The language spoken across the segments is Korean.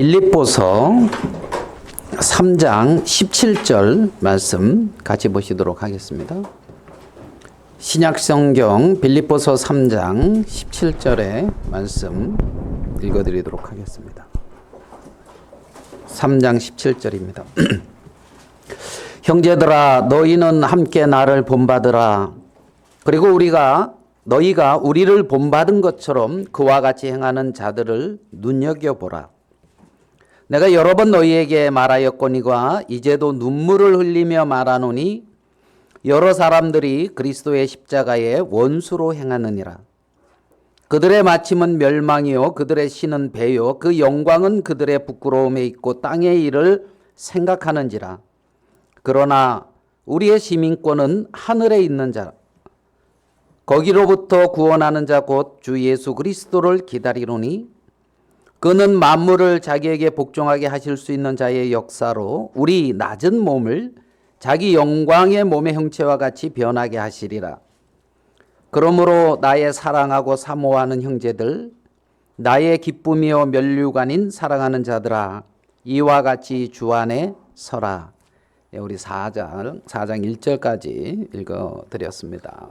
빌립보서 3장 17절 말씀 같이 보시도록 하겠습니다. 신약성경 빌립보서 3장 17절의 말씀 읽어드리도록 하겠습니다. 3장 17절입니다. 형제들아 너희는 함께 나를 본받으라. 그리고 너희가 우리를 본받은 것처럼 그와 같이 행하는 자들을 눈여겨보라. 내가 여러 번 너희에게 말하였거니와 이제도 눈물을 흘리며 말하노니 여러 사람들이 그리스도의 십자가의 원수로 행하느니라. 그들의 마침은 멸망이요 그들의 신은 배요 그 영광은 그들의 부끄러움에 있고 땅의 일을 생각하는지라. 그러나 우리의 시민권은 하늘에 있는 자 거기로부터 구원하는 자 곧 주 예수 그리스도를 기다리노니 그는 만물을 자기에게 복종하게 하실 수 있는 자의 역사로 우리 낮은 몸을 자기 영광의 몸의 형체와 같이 변하게 하시리라. 그러므로 나의 사랑하고 사모하는 형제들, 나의 기쁨이요 면류관인 사랑하는 자들아, 이와 같이 주 안에 서라. 우리 4장 1절까지 읽어드렸습니다.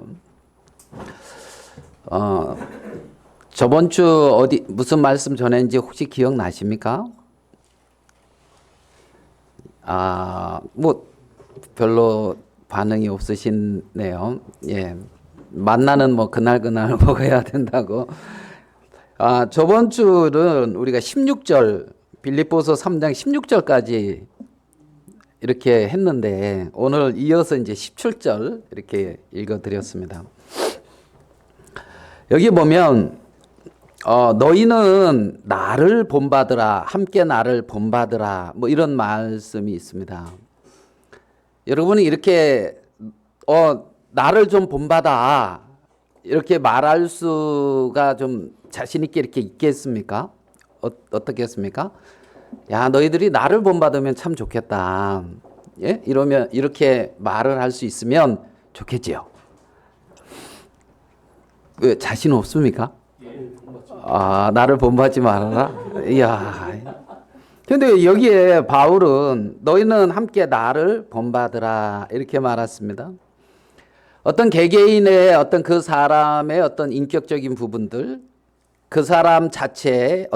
저번 주 무슨 말씀 전했는지 혹시 기억나십니까? 별로 반응이 없으시네요. 예. 만나는 그날 먹어야 된다고. 저번 주는 우리가 16절, 빌립보서 3장 16절까지 이렇게 했는데 오늘 이어서 이제 17절 이렇게 읽어드렸습니다. 여기 보면 너희는 나를 본받으라, 함께 나를 본받으라, 이런 말씀이 있습니다. 여러분이 이렇게 나를 좀 본받아 이렇게 말할 수가 좀 자신 있게 이렇게 있겠습니까? 어떻겠습니까? 야, 너희들이 나를 본받으면 참 좋겠다. 예? 이러면 이렇게 말을 할 수 있으면 좋겠지요. 왜 자신 없습니까? 나를 본받지 말아라. 이야. 근데 여기에 바울은 너희는 함께 나를 본받으라 이렇게 말했습니다. 어떤 개개인의 어떤 그 사람의 어떤 인격적인 부분들, 그 사람 자체의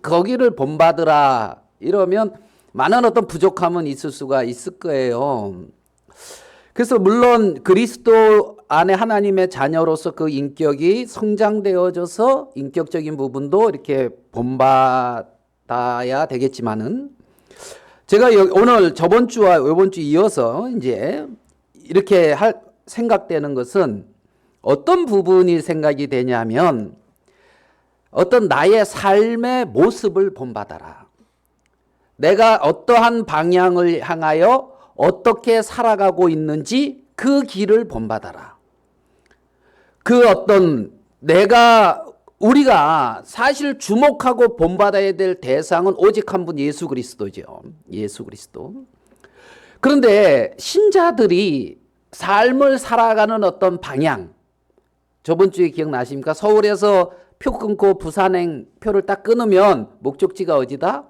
거기를 본받으라 이러면 많은 어떤 부족함은 있을 수가 있을 거예요. 그래서 물론 그리스도 안에 하나님의 자녀로서 그 인격이 성장되어져서 인격적인 부분도 이렇게 본받아야 되겠지만은 제가 오늘 저번 주와 이번 주 이어서 이제 이렇게 생각되는 것은 어떤 부분이 생각이 되냐면 어떤 나의 삶의 모습을 본받아라. 내가 어떠한 방향을 향하여 어떻게 살아가고 있는지 그 길을 본받아라. 우리가 사실 주목하고 본받아야 될 대상은 오직 한 분 예수 그리스도죠. 예수 그리스도. 그런데 신자들이 삶을 살아가는 어떤 방향, 저번 주에 기억나십니까? 서울에서 표 끊고 부산행 표를 딱 끊으면 목적지가 어디다?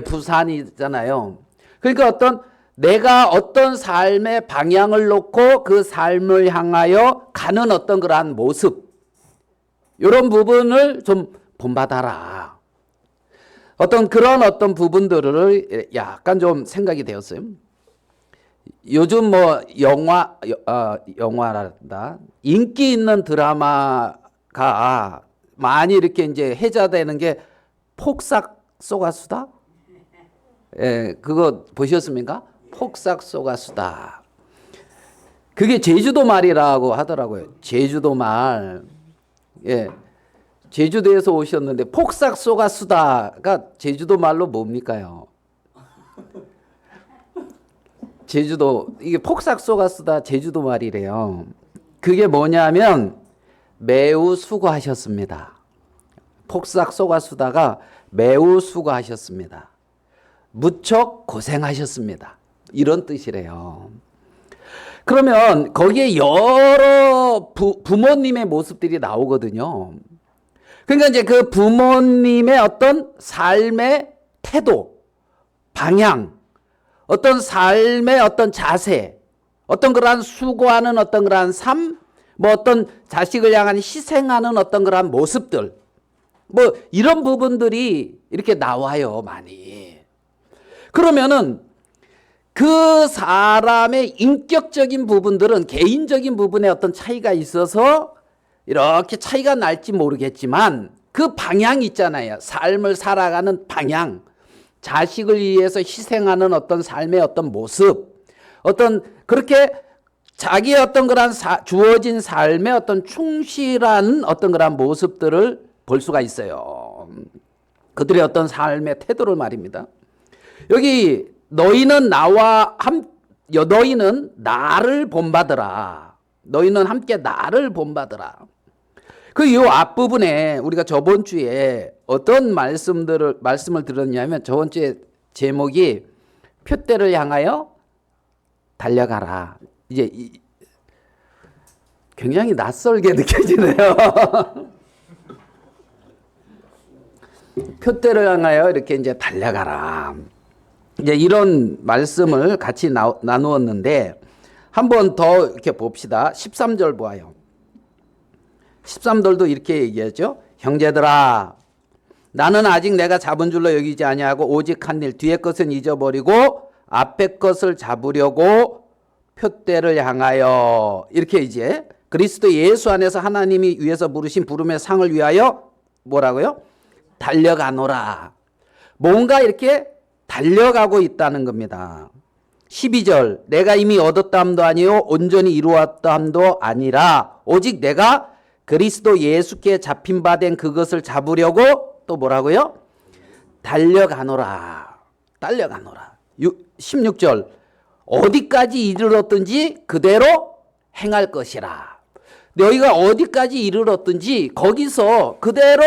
부산이잖아요. 그러니까 내가 어떤 삶의 방향을 놓고 그 삶을 향하여 가는 어떤 그러한 모습, 이런 부분을 좀 본받아라. 그런 부분들을 약간 좀 생각이 되었어요. 요즘 영화란다. 인기 있는 드라마가 많이 이렇게 이제 회자되는 게 폭삭 속가수다? 예, 그거 보셨습니까? 폭삭 속가수다. 그게 제주도 말이라고 하더라고요. 제주도 말. 예. 제주도에서 오셨는데 폭삭 속가수다가 제주도 말로 뭡니까요? 이게 폭삭 속가수다 제주도 말이래요. 그게 뭐냐면 매우 수고하셨습니다. 폭삭 속가수다가 매우 수고하셨습니다. 무척 고생하셨습니다. 이런 뜻이래요. 그러면 거기에 여러 부모님의 모습들이 나오거든요. 그러니까 이제 그 부모님의 어떤 삶의 태도, 방향, 어떤 삶의 어떤 자세, 어떤 그러한 수고하는 어떤 그러한 삶, 뭐 어떤 자식을 향한 희생하는 어떤 그러한 모습들, 뭐 이런 부분들이 이렇게 나와요, 많이. 그러면은 그 사람의 인격적인 부분들은 개인적인 부분에 어떤 차이가 있어서 이렇게 차이가 날지 모르겠지만 그 방향이 있잖아요. 삶을 살아가는 방향, 자식을 위해서 희생하는 어떤 삶의 어떤 모습, 어떤 그렇게 자기의 어떤 그런 주어진 삶의 어떤 충실한 어떤 그런 모습들을 볼 수가 있어요. 그들의 어떤 삶의 태도를 말입니다. 여기 너희는 너희는 나를 본받으라. 너희는 함께 나를 본받으라. 그 요 앞부분에 우리가 저번 주에 어떤 말씀을 들었냐면 저번 주에 제목이 표대를 향하여 달려가라. 이제 굉장히 낯설게 느껴지네요. 표대를 향하여 이렇게 이제 달려가라. 이제 이런 말씀을 같이 나누었는데 한 번 더 이렇게 봅시다. 13절 보아요. 13절도 이렇게 얘기하죠. 형제들아, 나는 아직 내가 잡은 줄로 여기지 아니하고 오직 한 일, 뒤의 것은 잊어버리고 앞의 것을 잡으려고 표대를 향하여 이렇게 이제 그리스도 예수 안에서 하나님이 위에서 부르신 부름의 상을 위하여 뭐라고요? 달려가노라. 뭔가 이렇게 달려가고 있다는 겁니다. 12절, 내가 이미 얻었다함도 아니요 온전히 이루었다함도 아니라 오직 내가 그리스도 예수께 잡힌 바 된 그것을 잡으려고 또 뭐라고요? 달려가노라. 달려가노라. 16절, 어디까지 이르렀든지 그대로 행할 것이라. 너희가 어디까지 이르렀든지 거기서 그대로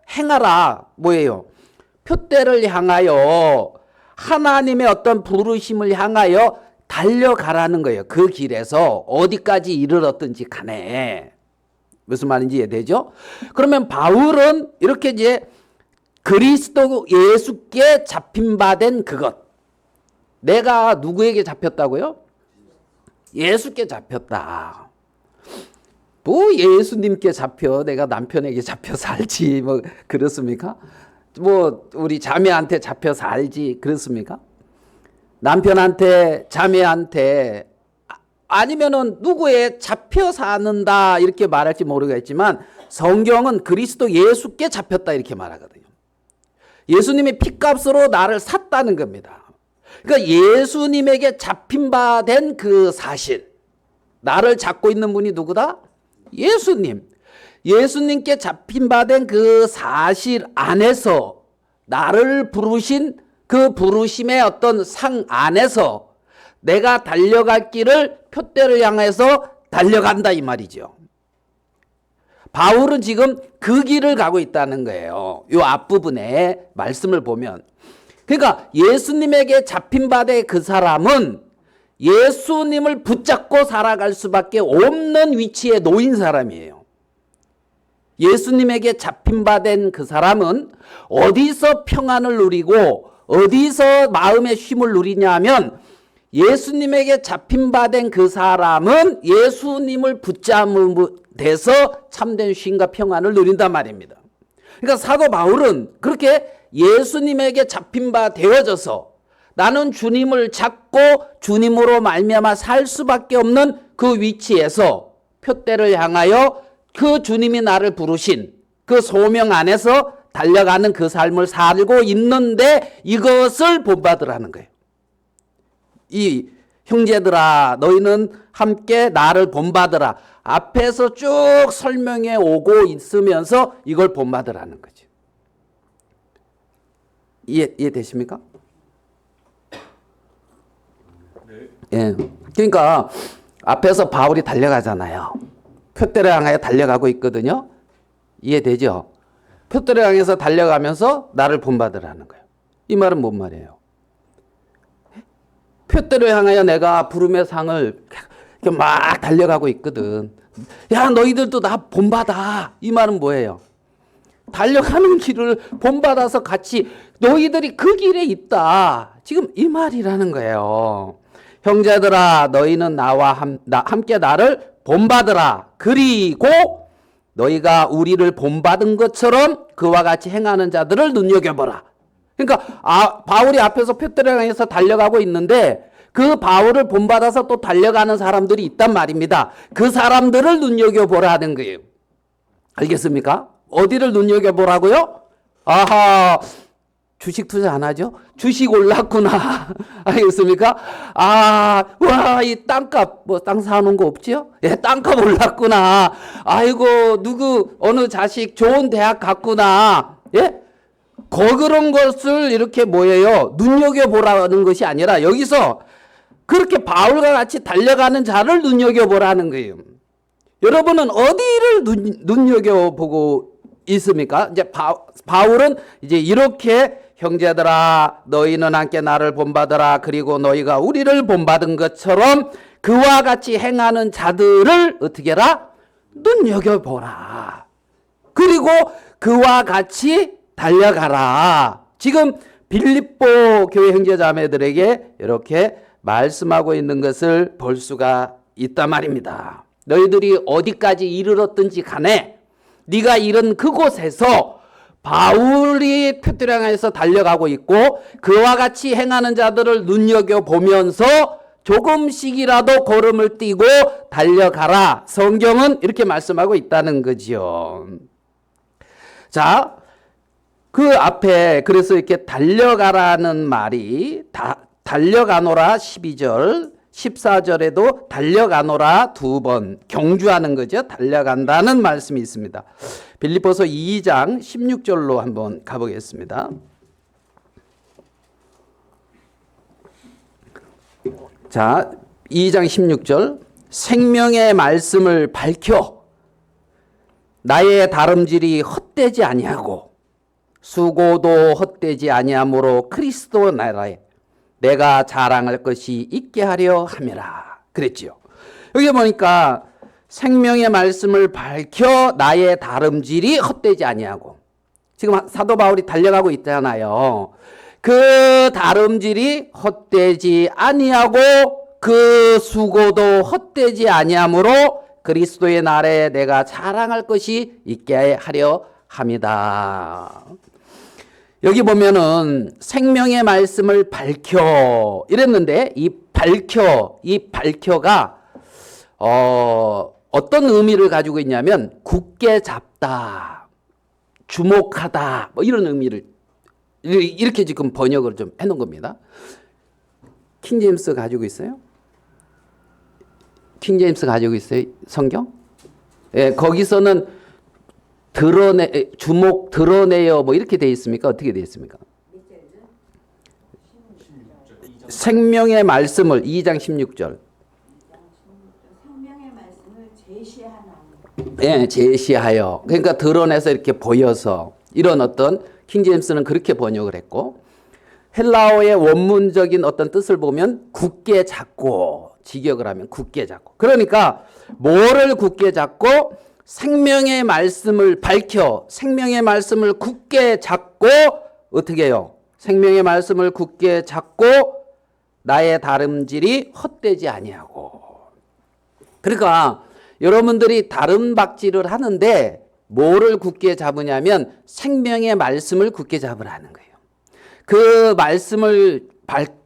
행하라. 뭐예요? 표대를 향하여 하나님의 어떤 부르심을 향하여 달려가라는 거예요. 그 길에서 어디까지 이르렀든지 간에. 무슨 말인지 이해되죠? 그러면 바울은 이렇게 이제 그리스도 예수께 잡힌 바 된 그것. 내가 누구에게 잡혔다고요? 예수께 잡혔다. 뭐 예수님께 잡혀 내가 남편에게 잡혀 살지 뭐 그렇습니까? 뭐 우리 자매한테 잡혀 살지 그렇습니까? 남편한테 자매한테 아니면은 누구에 잡혀 사는다 이렇게 말할지 모르겠지만 성경은 그리스도 예수께 잡혔다 이렇게 말하거든요. 예수님이 핏값으로 나를 샀다는 겁니다. 그러니까 예수님에게 잡힌 바 된 그 사실, 나를 잡고 있는 분이 누구다? 예수님. 예수님께 잡힌 바 된 그 사실 안에서 나를 부르신 그 부르심의 어떤 상 안에서 내가 달려갈 길을 표대를 향해서 달려간다 이 말이죠. 바울은 지금 그 길을 가고 있다는 거예요. 이 앞부분에 말씀을 보면. 그러니까 예수님에게 잡힌 바 된 그 사람은 예수님을 붙잡고 살아갈 수밖에 없는 위치에 놓인 사람이에요. 예수님에게 잡힌 바 된 그 사람은 어디서 평안을 누리고 어디서 마음의 쉼을 누리냐 하면 예수님에게 잡힌 바 된 그 사람은 예수님을 붙잡은 데서 참된 쉼과 평안을 누린단 말입니다. 그러니까 사도 바울은 그렇게 예수님에게 잡힌 바 되어져서 나는 주님을 잡고 주님으로 말미암아 살 수밖에 없는 그 위치에서 표대를 향하여 그 주님이 나를 부르신 그 소명 안에서 달려가는 그 삶을 살고 있는데 이것을 본받으라는 거예요. 이 형제들아 너희는 함께 나를 본받으라. 앞에서 쭉 설명해 오고 있으면서 이걸 본받으라는 거죠. 이해되십니까? 네. 예. 그러니까 앞에서 바울이 달려가잖아요. 표대를 향하여 달려가고 있거든요. 이해되죠? 표대를 향해서 달려가면서 나를 본받으라는 거예요. 이 말은 뭔 말이에요? 표대를 향하여 내가 부름의 상을 막 달려가고 있거든. 야 너희들도 나 본받아. 이 말은 뭐예요? 달려가는 길을 본받아서 같이 너희들이 그 길에 있다. 지금 이 말이라는 거예요. 형제들아 너희는 나와 함께 나를 본받으라. 그리고 너희가 우리를 본받은 것처럼 그와 같이 행하는 자들을 눈여겨보라. 그러니까 바울이 앞에서 표대를 향해서 달려가고 있는데 그 바울을 본받아서 또 달려가는 사람들이 있단 말입니다. 그 사람들을 눈여겨보라는 거예요. 알겠습니까? 어디를 눈여겨보라고요? 아하, 주식 투자 안 하죠? 주식 올랐구나. 알겠습니까? 와, 이 땅값, 땅 사놓은 거 없지요? 예, 땅값 올랐구나. 아이고, 어느 자식 좋은 대학 갔구나. 예? 그런 것을 이렇게 눈여겨보라는 것이 아니라 여기서 그렇게 바울과 같이 달려가는 자를 눈여겨보라는 거예요. 여러분은 어디를 눈여겨보고 있습니까? 이제 바울은 이제 이렇게 형제들아 너희는 함께 나를 본받으라. 그리고 너희가 우리를 본받은 것처럼 그와 같이 행하는 자들을 어떻게 해라? 눈여겨보라. 그리고 그와 같이 달려가라. 지금 빌립보 교회 형제자매들에게 이렇게 말씀하고 있는 것을 볼 수가 있단 말입니다. 너희들이 어디까지 이르렀든지 간에 네가 이른 그곳에서 바울이 표대량에서 달려가고 있고 그와 같이 행하는 자들을 눈여겨보면서 조금씩이라도 걸음을 띄고 달려가라. 성경은 이렇게 말씀하고 있다는 거지요. 자, 그 앞에 그래서 이렇게 달려가라는 말이 달려가노라 12절 14절에도 달려가노라 2번 경주하는 거죠. 달려간다는 말씀이 있습니다. 빌립보서 2장 16절로 한번 가보겠습니다. 자, 2장 16절 생명의 말씀을 밝혀 나의 다름질이 헛되지 아니하고 수고도 헛되지 아니하므로 그리스도 나라에 내가 자랑할 것이 있게 하려 함이라 그랬지요. 여기 보니까 생명의 말씀을 밝혀 나의 다름질이 헛되지 아니하고 지금 사도 바울이 달려가고 있잖아요. 그 다름질이 헛되지 아니하고 그 수고도 헛되지 아니하므로 그리스도의 날에 내가 자랑할 것이 있게 하려 합니다. 여기 보면은 생명의 말씀을 밝혀 이랬는데 이 밝혀가 어떤 의미를 가지고 있냐면 굳게 잡다, 주목하다 뭐 이런 의미를 이렇게 지금 번역을 좀 해놓은 겁니다. 킹제임스 가지고 있어요? 킹제임스 가지고 있어요? 성경? 예, 거기서는 드러내요 뭐 이렇게 돼 있습니까? 어떻게 돼 있습니까? 생명의 말씀을 2장 16절 생명의 말씀을 제시하나. 예, 제시하여 그러니까 드러내서 이렇게 보여서 이런 어떤 킹제임스는 그렇게 번역을 했고 헬라어의 원문적인 어떤 뜻을 보면 굳게 잡고 직역을 하면 굳게 잡고 그러니까 뭐를 굳게 잡고 생명의 말씀을 밝혀 생명의 말씀을 굳게 잡고 어떻게 해요? 생명의 말씀을 굳게 잡고 나의 다름질이 헛되지 아니하고 그러니까 여러분들이 다름박질을 하는데 뭐를 굳게 잡으냐면 생명의 말씀을 굳게 잡으라는 거예요. 그 말씀을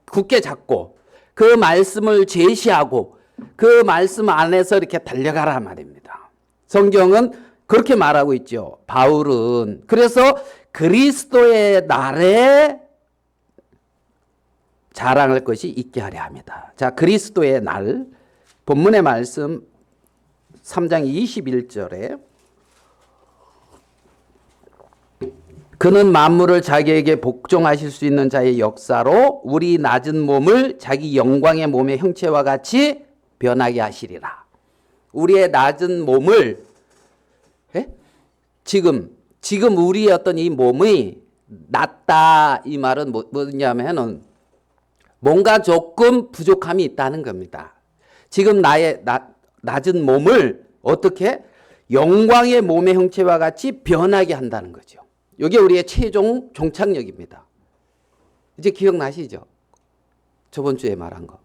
굳게 잡고 그 말씀을 제시하고 그 말씀 안에서 이렇게 달려가라 말입니다. 성경은 그렇게 말하고 있죠. 바울은 그래서 그리스도의 날에 자랑할 것이 있게 하려 합니다. 자, 그리스도의 날 본문의 말씀 3장 21절에 그는 만물을 자기에게 복종하실 수 있는 자의 역사로 우리 낮은 몸을 자기 영광의 몸의 형체와 같이 변하게 하시리라. 우리의 낮은 몸을 지금 우리의 어떤 이 몸이 낮다 이 말은 뭐냐면은 뭔가 조금 부족함이 있다는 겁니다. 지금 나의 낮은 몸을 어떻게 영광의 몸의 형체와 같이 변하게 한다는 거죠. 이게 우리의 최종 종착역입니다. 이제 기억나시죠? 저번 주에 말한 거.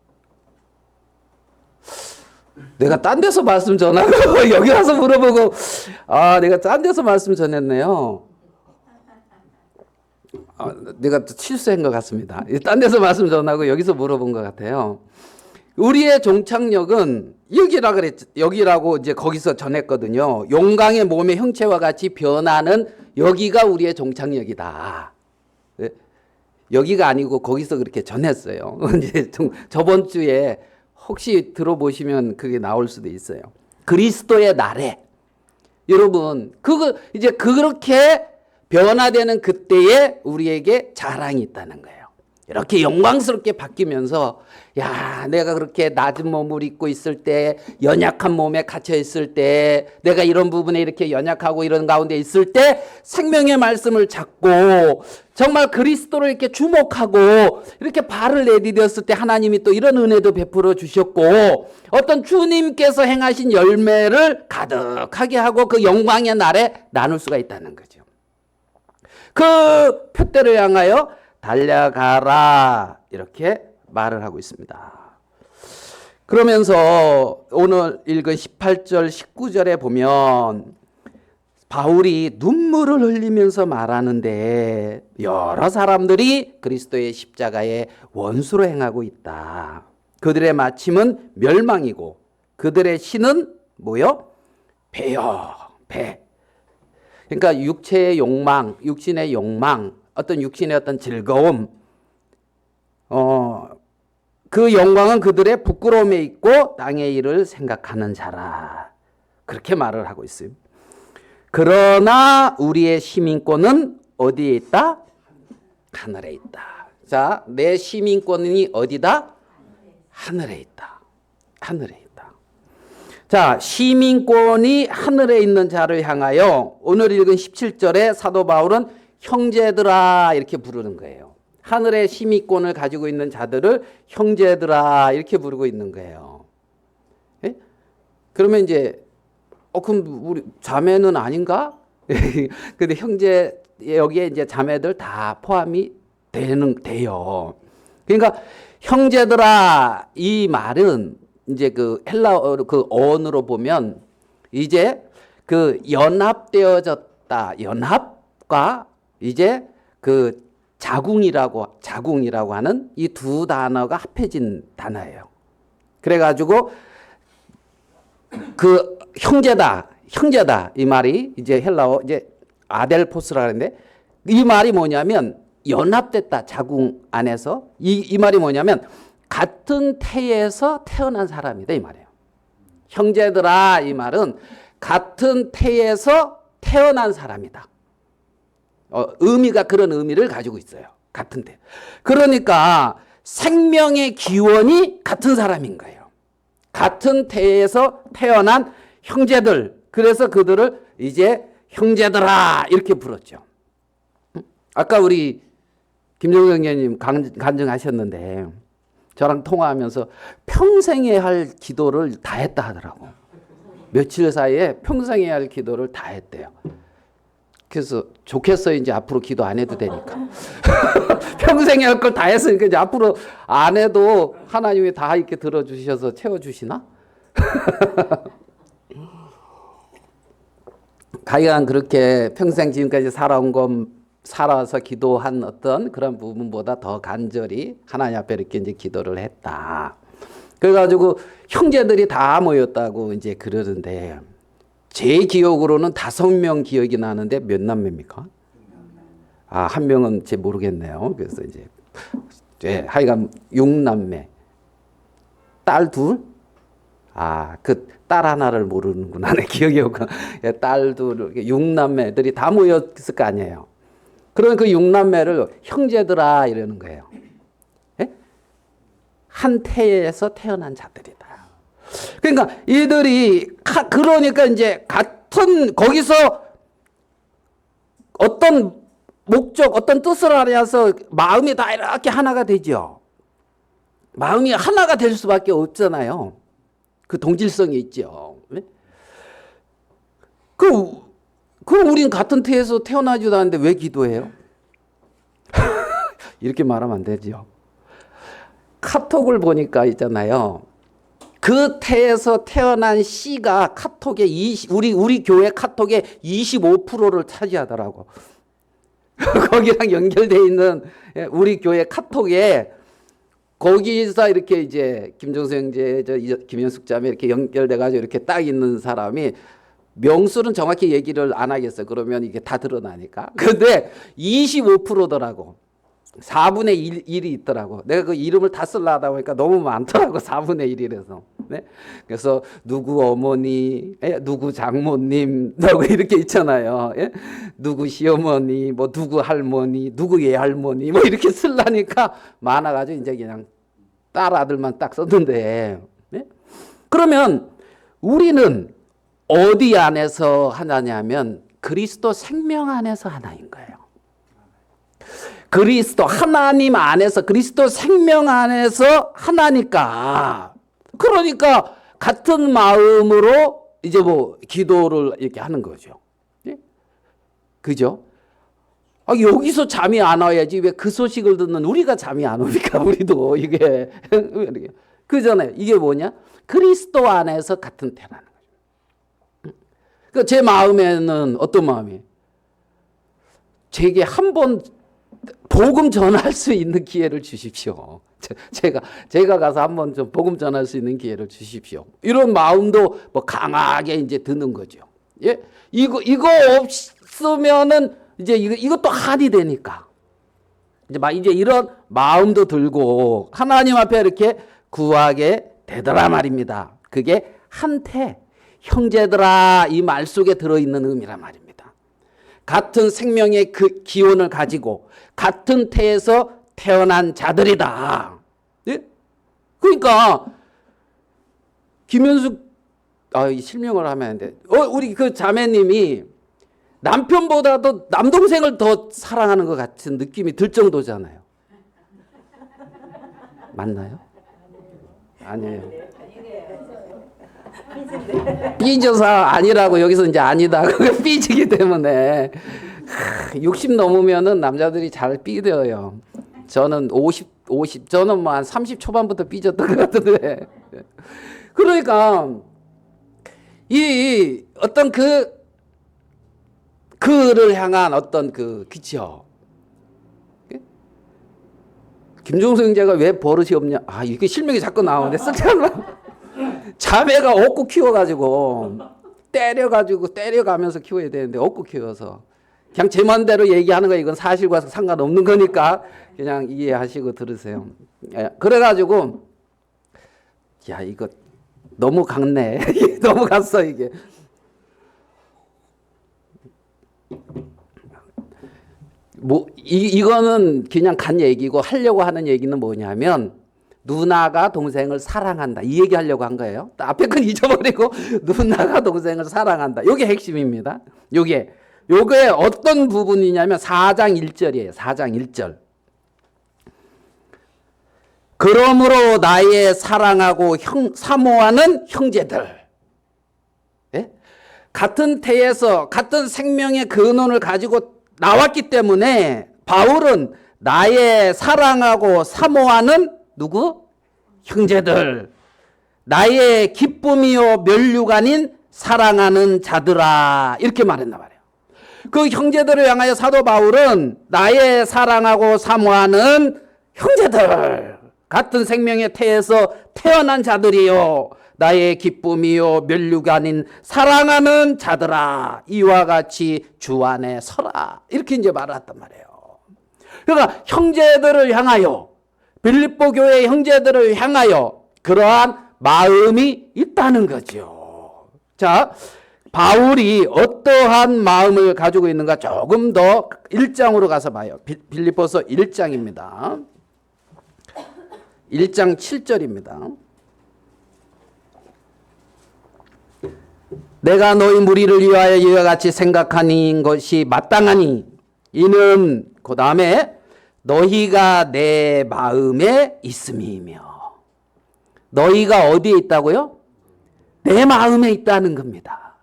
내가 딴 데서 말씀 전하고 여기 와서 물어보고 내가 딴 데서 말씀 전했네요. 내가 실수한 것 같습니다. 딴 데서 말씀 전하고 여기서 물어본 것 같아요. 우리의 종착역은 여기라고 이제 거기서 전했거든요. 용광의 몸의 형체와 같이 변하는 여기가 우리의 종착역이다. 여기가 아니고 거기서 그렇게 전했어요. 이제 저번 주에 혹시 들어보시면 그게 나올 수도 있어요. 그리스도의 날에 여러분 이제 그렇게 변화되는 그때에 우리에게 자랑이 있다는 거예요. 이렇게 영광스럽게 바뀌면서 내가 그렇게 낮은 몸을 입고 있을 때, 연약한 몸에 갇혀 있을 때, 내가 이런 부분에 이렇게 연약하고 이런 가운데 있을 때 생명의 말씀을 잡고 정말 그리스도를 이렇게 주목하고 이렇게 발을 내디뎠을 때 하나님이 또 이런 은혜도 베풀어 주셨고 어떤 주님께서 행하신 열매를 가득하게 하고 그 영광의 날에 나눌 수가 있다는 거죠. 그 표대를 향하여 달려가라 이렇게 말을 하고 있습니다. 그러면서 오늘 읽은 18절 19절에 보면 바울이 눈물을 흘리면서 말하는데 여러 사람들이 그리스도의 십자가의 원수로 행하고 있다. 그들의 마침은 멸망이고 그들의 신은 뭐요? 배요. 배. 그러니까 육체의 욕망, 육신의 욕망, 어떤 육신의 어떤 즐거움, 그 영광은 그들의 부끄러움에 있고 땅의 일을 생각하는 자라. 그렇게 말을 하고 있어요. 그러나 우리의 시민권은 어디에 있다? 하늘에 있다. 자, 내 시민권이 어디다? 하늘에 있다. 하늘에 있다. 자, 시민권이 하늘에 있는 자를 향하여 오늘 읽은 17절에 사도 바울은 형제들아 이렇게 부르는 거예요. 하늘의 시민권을 가지고 있는 자들을 형제들아 이렇게 부르고 있는 거예요. 예? 그러면 이제 그럼 우리 자매는 아닌가? 근데 형제 여기에 이제 자매들 다 포함이 돼요. 그러니까 형제들아 이 말은 이제 그 헬라어 그 어원으로 보면 이제 그 연합되어졌다. 연합과 이제 그 자궁이라고 하는 이 두 단어가 합해진 단어예요. 그래가지고 그 형제다 이 말이 이제 헬라어 이제 아델포스라 하는데 이 말이 뭐냐면 연합됐다 자궁 안에서 이 말이 뭐냐면 같은 태에서 태어난 사람이다 이 말이에요. 형제들아 이 말은 같은 태에서 태어난 사람이다. 의미가 그런 의미를 가지고 있어요. 같은 태. 그러니까 생명의 기원이 같은 사람인 거예요. 같은 태에서 태어난 형제들. 그래서 그들을 이제 형제들아 이렇게 불렀죠. 아까 우리 김정경 의원님 간증하셨는데 저랑 통화하면서 평생에 할 기도를 다 했다 하더라고. 며칠 사이에 평생에 할 기도를 다 했대요. 그래서 좋겠어요. 이제 앞으로 기도 안 해도 되니까. 평생에 할 걸 다 했으니까 이제 앞으로 안 해도 하나님이 다 이렇게 들어주셔서 채워주시나? 가이간 그렇게 평생 지금까지 살아서 기도한 어떤 그런 부분보다 더 간절히 하나님 앞에 이렇게 이제 기도를 했다. 그래가지고 형제들이 다 모였다고 이제 그러는데 제 기억으로는 5명 기억이 나는데 몇 남매입니까? 한 명은 제 모르겠네요. 그래서 이제 하여간 6남매. 딸 둘? 그 딸 하나를 모르는구나. 내 기억이 없구나. 딸 둘, 6남매들이 다 모였을 거 아니에요. 그러면 그 6남매를 형제들아 이러는 거예요. 예? 한 태에서 태어난 자들이다. 그러니까 이들이 그러니까 이제 같은 거기서 어떤 목적, 어떤 뜻을 알아서 마음이 다 이렇게 하나가 되죠. 마음이 하나가 될 수밖에 없잖아요. 그 동질성이 있죠. 우린 같은 태에서 태어나지도 않는데 왜 기도해요? 이렇게 말하면 안 되죠. 카톡을 보니까 있잖아요. 그 태에서 태어난 씨가 우리 교회 카톡의 25%를 차지하더라고. 거기랑 연결되어 있는 우리 교회 카톡에 거기서 이렇게 이제 김정수 형제, 김현숙 자매 이렇게 연결돼가지고 이렇게 딱 있는 사람이 명수는 정확히 얘기를 안 하겠어요. 그러면 이게 다 드러나니까. 근데 25%더라고. 4분의 1이 있더라고. 내가 그 이름을 다 쓰려 하다 보니까 너무 많더라고. 4분의 1이라서. 네? 그래서 누구 어머니, 누구 장모님, 이렇게 있잖아요. 예? 누구 시어머니, 뭐 누구 할머니, 누구 예할머니, 뭐 이렇게 쓰려니까 많아가지고 이제 그냥 딸 아들만 딱 썼는데. 네? 그러면 우리는 어디 안에서 하나냐면 그리스도 생명 안에서 하나인 거예요. 그리스도 하나님 안에서 그리스도 생명 안에서 하나니까 그러니까 같은 마음으로 이제 뭐 기도를 이렇게 하는 거죠. 예? 그죠? 여기서 잠이 안 와야지 왜 그 소식을 듣는 우리가 잠이 안 옵니까? 우리도 이게 그잖아요. 이게 뭐냐? 그리스도 안에서 같은 태라는 거죠. 그 제 마음에는 어떤 마음이? 제게 한번 복음 전할 수 있는 기회를 주십시오. 제가 가서 한번 좀 복음 전할 수 있는 기회를 주십시오. 이런 마음도 뭐 강하게 이제 드는 거죠. 예? 이거 없으면은 이제 이것도 한이 되니까. 이제 이런 마음도 들고 하나님 앞에 이렇게 구하게 되더라 말입니다. 그게 한태, 형제들아 이 말 속에 들어있는 의미란 말입니다. 같은 생명의 그 기원을 가지고 같은 태에서 태어난 자들이다. 예? 그러니까 김현숙 실명을 하면 안 돼. 우리 그 자매님이 남편보다도 남동생을 더 사랑하는 것 같은 느낌이 들 정도잖아요. 맞나요? 아니에요. 삐져서 아니라고 여기서 이제 아니다. 그게 삐지기 때문에 60 넘으면은 남자들이 잘 삐져요. 저는 50 저는 뭐 한 30 초반부터 삐졌던 것 같은데. 그러니까 이 어떤 그를 향한 어떤 그쵸. 김종수 형제가 왜 버릇이 없냐? 이게 실명이 자꾸 나오는데 쓸데없나? 자매가 얻고 키워가지고 때려가면서 키워야 되는데 얻고 키워서 그냥 제 맘대로 얘기하는 거 이건 사실과 상관없는 거니까 그냥 이해하시고 들으세요. 그래가지고 야 이거 너무 갔네. 너무 갔어 이게. 뭐 이거는 그냥 간 얘기고 하려고 하는 얘기는 뭐냐면 누나가 동생을 사랑한다. 이 얘기 하려고 한 거예요. 앞에 건 잊어버리고 누나가 동생을 사랑한다. 이게 핵심입니다. 요게 어떤 부분이냐면 4장 1절이에요. 4장 1절. 그러므로 나의 사랑하고 사모하는 형제들. 예? 같은 태에서 같은 생명의 근원을 가지고 나왔기 때문에 바울은 나의 사랑하고 사모하는 누구? 형제들. 나의 기쁨이요 면류가 아닌 사랑하는 자들아. 이렇게 말했나 말이에요. 그 형제들을 향하여 사도 바울은 나의 사랑하고 사모하는 형제들. 같은 생명의 태에서 태어난 자들이요. 나의 기쁨이요 면류가 아닌 사랑하는 자들아. 이와 같이 주 안에 서라. 이렇게 이제 말했단 말이에요. 그러니까 형제들을 향하여 빌립보 교회 형제들을 향하여 그러한 마음이 있다는 거죠. 자, 바울이 어떠한 마음을 가지고 있는가 조금 더 1장으로 가서 봐요. 빌립보서 1장입니다. 1장 7절입니다. 내가 너희 무리를 위하여 이와 같이 생각하는 것이 마땅하니 이는 그 다음에 너희가 내 마음에 있음이며. 너희가 어디에 있다고요? 내 마음에 있다는 겁니다.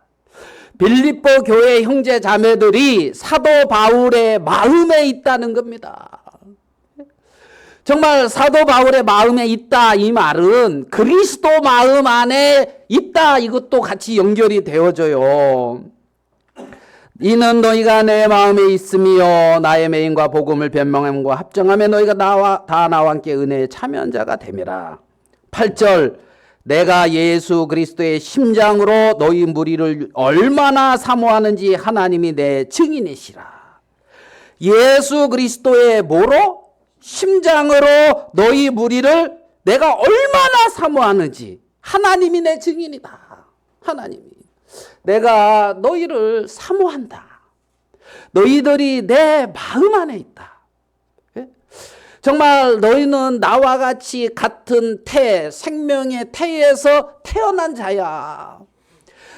빌립보 교회 형제 자매들이 사도 바울의 마음에 있다는 겁니다. 정말 사도 바울의 마음에 있다 이 말은 그리스도 마음 안에 있다 이것도 같이 연결이 되어져요. 이는 너희가 내 마음에 있으며 나의 메인과 복음을 변명함과 합정하며 너희가 나와 함께 은혜에 참여한 자가 됨이라. 8절 내가 예수 그리스도의 심장으로 너희 무리를 얼마나 사모하는지 하나님이 내 증인이시라. 예수 그리스도의 뭐로? 심장으로 너희 무리를 내가 얼마나 사모하는지 하나님이 내 증인이다. 하나님이 내가 너희를 사모한다. 너희들이 내 마음 안에 있다. 정말 너희는 나와 같이 같은 태, 생명의 태에서 태어난 자야.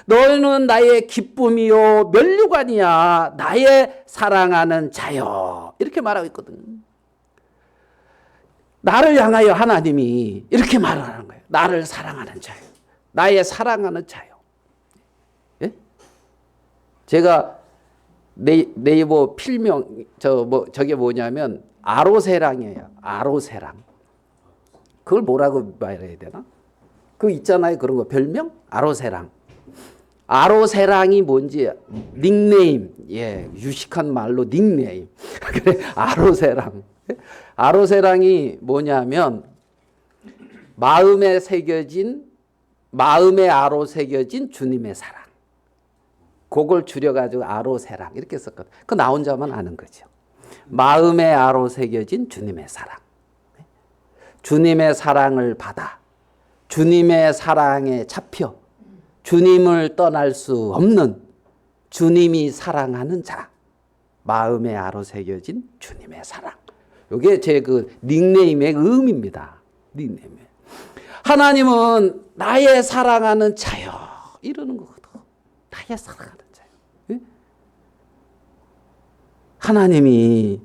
너희는 나의 기쁨이요 면류관이야. 나의 사랑하는 자요. 이렇게 말하고 있거든. 나를 향하여 하나님이 이렇게 말하는 거예요. 나를 사랑하는 자요. 나의 사랑하는 자요. 예? 제가 네이버 필명 저게 뭐냐면 아로세랑이에요. 아로세랑. 그걸 뭐라고 말해야 되나? 그거 있잖아요. 그런 거 별명? 아로세랑. 아로세랑이 뭔지 닉네임. 예, 유식한 말로 닉네임. 그래, 아로세랑. 아로세랑이 뭐냐면 마음에 아로 새겨진 주님의 사랑. 그걸 줄여가지고 아로세랑 이렇게 썼거든. 그 나 혼자만 아는 거죠. 마음에 아로 새겨진 주님의 사랑. 주님의 사랑을 받아 주님의 사랑에 잡혀 주님을 떠날 수 없는 주님이 사랑하는 자. 마음에 아로 새겨진 주님의 사랑. 이게 제 그 닉네임의 의미입니다. 닉네임. 하나님은 나의 사랑하는 자요. 이러는 거거든. 나의 사랑하는 자요. 예? 하나님이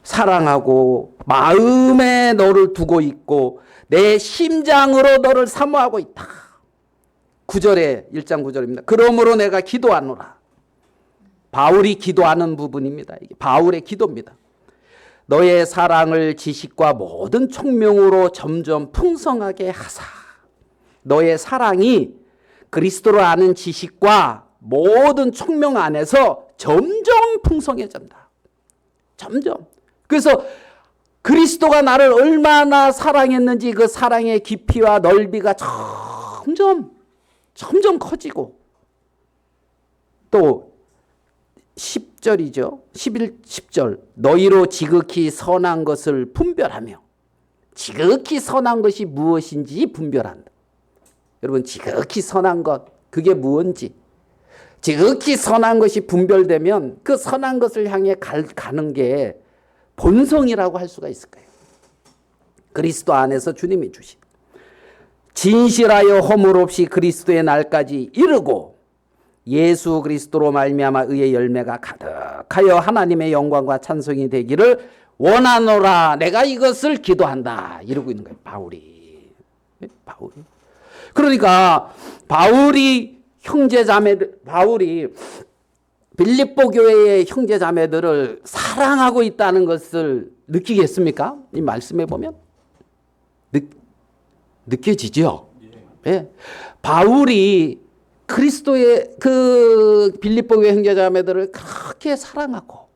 사랑하고 마음에 너를 두고 있고 내 심장으로 너를 사모하고 있다. 9절에 1장 9절입니다. 그러므로 내가 기도하노라. 바울이 기도하는 부분입니다. 이게 바울의 기도입니다. 너의 사랑을 지식과 모든 총명으로 점점 풍성하게 하사. 너의 사랑이 그리스도를 아는 지식과 모든 총명 안에서 점점 풍성해진다. 점점. 그래서 그리스도가 나를 얼마나 사랑했는지 그 사랑의 깊이와 넓이가 점점 커지고 또 10절이죠. 10절 너희로 지극히 선한 것을 분별하며. 지극히 선한 것이 무엇인지 분별한다. 여러분 지극히 선한 것 그게 무엇인지 지극히 선한 것이 분별되면 그 선한 것을 향해 가는 게 본성이라고 할 수가 있을 거예요. 그리스도 안에서 주님이 주신 진실하여 허물 없이 그리스도의 날까지 이르고 예수 그리스도로 말미암아 의의 열매가 가득하여 하나님의 영광과 찬송이 되기를 원하노라. 내가 이것을 기도한다. 이러고 있는 거예요. 바울이. 그러니까 바울이 빌립보 교회의 형제 자매들을 사랑하고 있다는 것을 느끼겠습니까? 이 말씀해 보면 느껴지죠. 네. 바울이 그리스도의 그 빌립보 교회 형제 자매들을 그렇게 사랑하고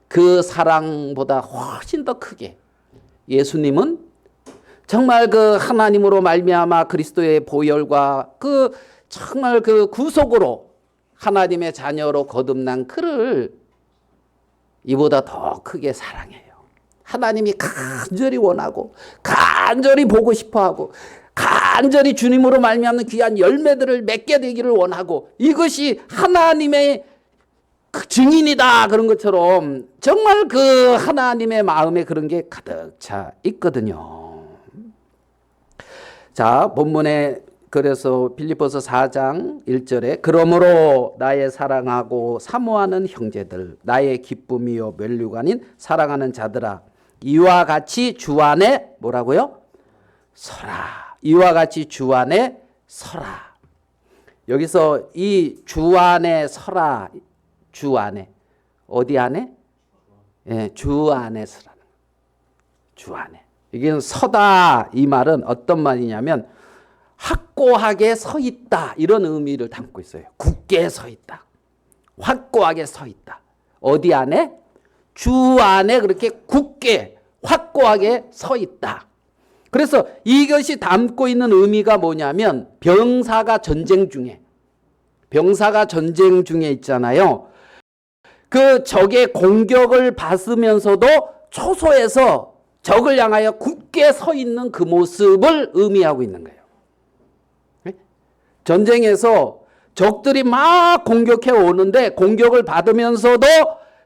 그 사랑보다 훨씬 더 크게 예수님은 정말 그 하나님으로 말미암아 그리스도의 보혈과 그 정말 그 구속으로 하나님의 자녀로 거듭난 그를 이보다 더 크게 사랑해요. 하나님이 간절히 원하고 간절히 보고 싶어하고 간절히 주님으로 말미암는 귀한 열매들을 맺게 되기를 원하고 이것이 하나님의 그 증인이다 그런 것처럼 정말 그 하나님의 마음에 그런 게 가득 차 있거든요. 자, 본문에 그래서 빌립보서 4장 1절에 그러므로 나의 사랑하고 사모하는 형제들 나의 기쁨이요 면류관인 사랑하는 자들아 이와 같이 주 안에 뭐라고요? 서라. 이와 같이 주 안에 서라. 여기서 이 주 안에 서라. 주 안에. 어디 안에? 예, 주 안에 서라는. 주 안에. 이게 서다 이 말은 어떤 말이냐면 확고하게 서 있다 이런 의미를 담고 있어요. 굳게 서 있다. 확고하게 서 있다. 어디 안에? 주 안에 그렇게 굳게 확고하게 서 있다. 그래서 이것이 담고 있는 의미가 뭐냐면 병사가 전쟁 중에 있잖아요. 그 적의 공격을 받으면서도 초소에서 적을 향하여 굳게 서 있는 그 모습을 의미하고 있는 거예요. 전쟁에서 적들이 막 공격해 오는데 공격을 받으면서도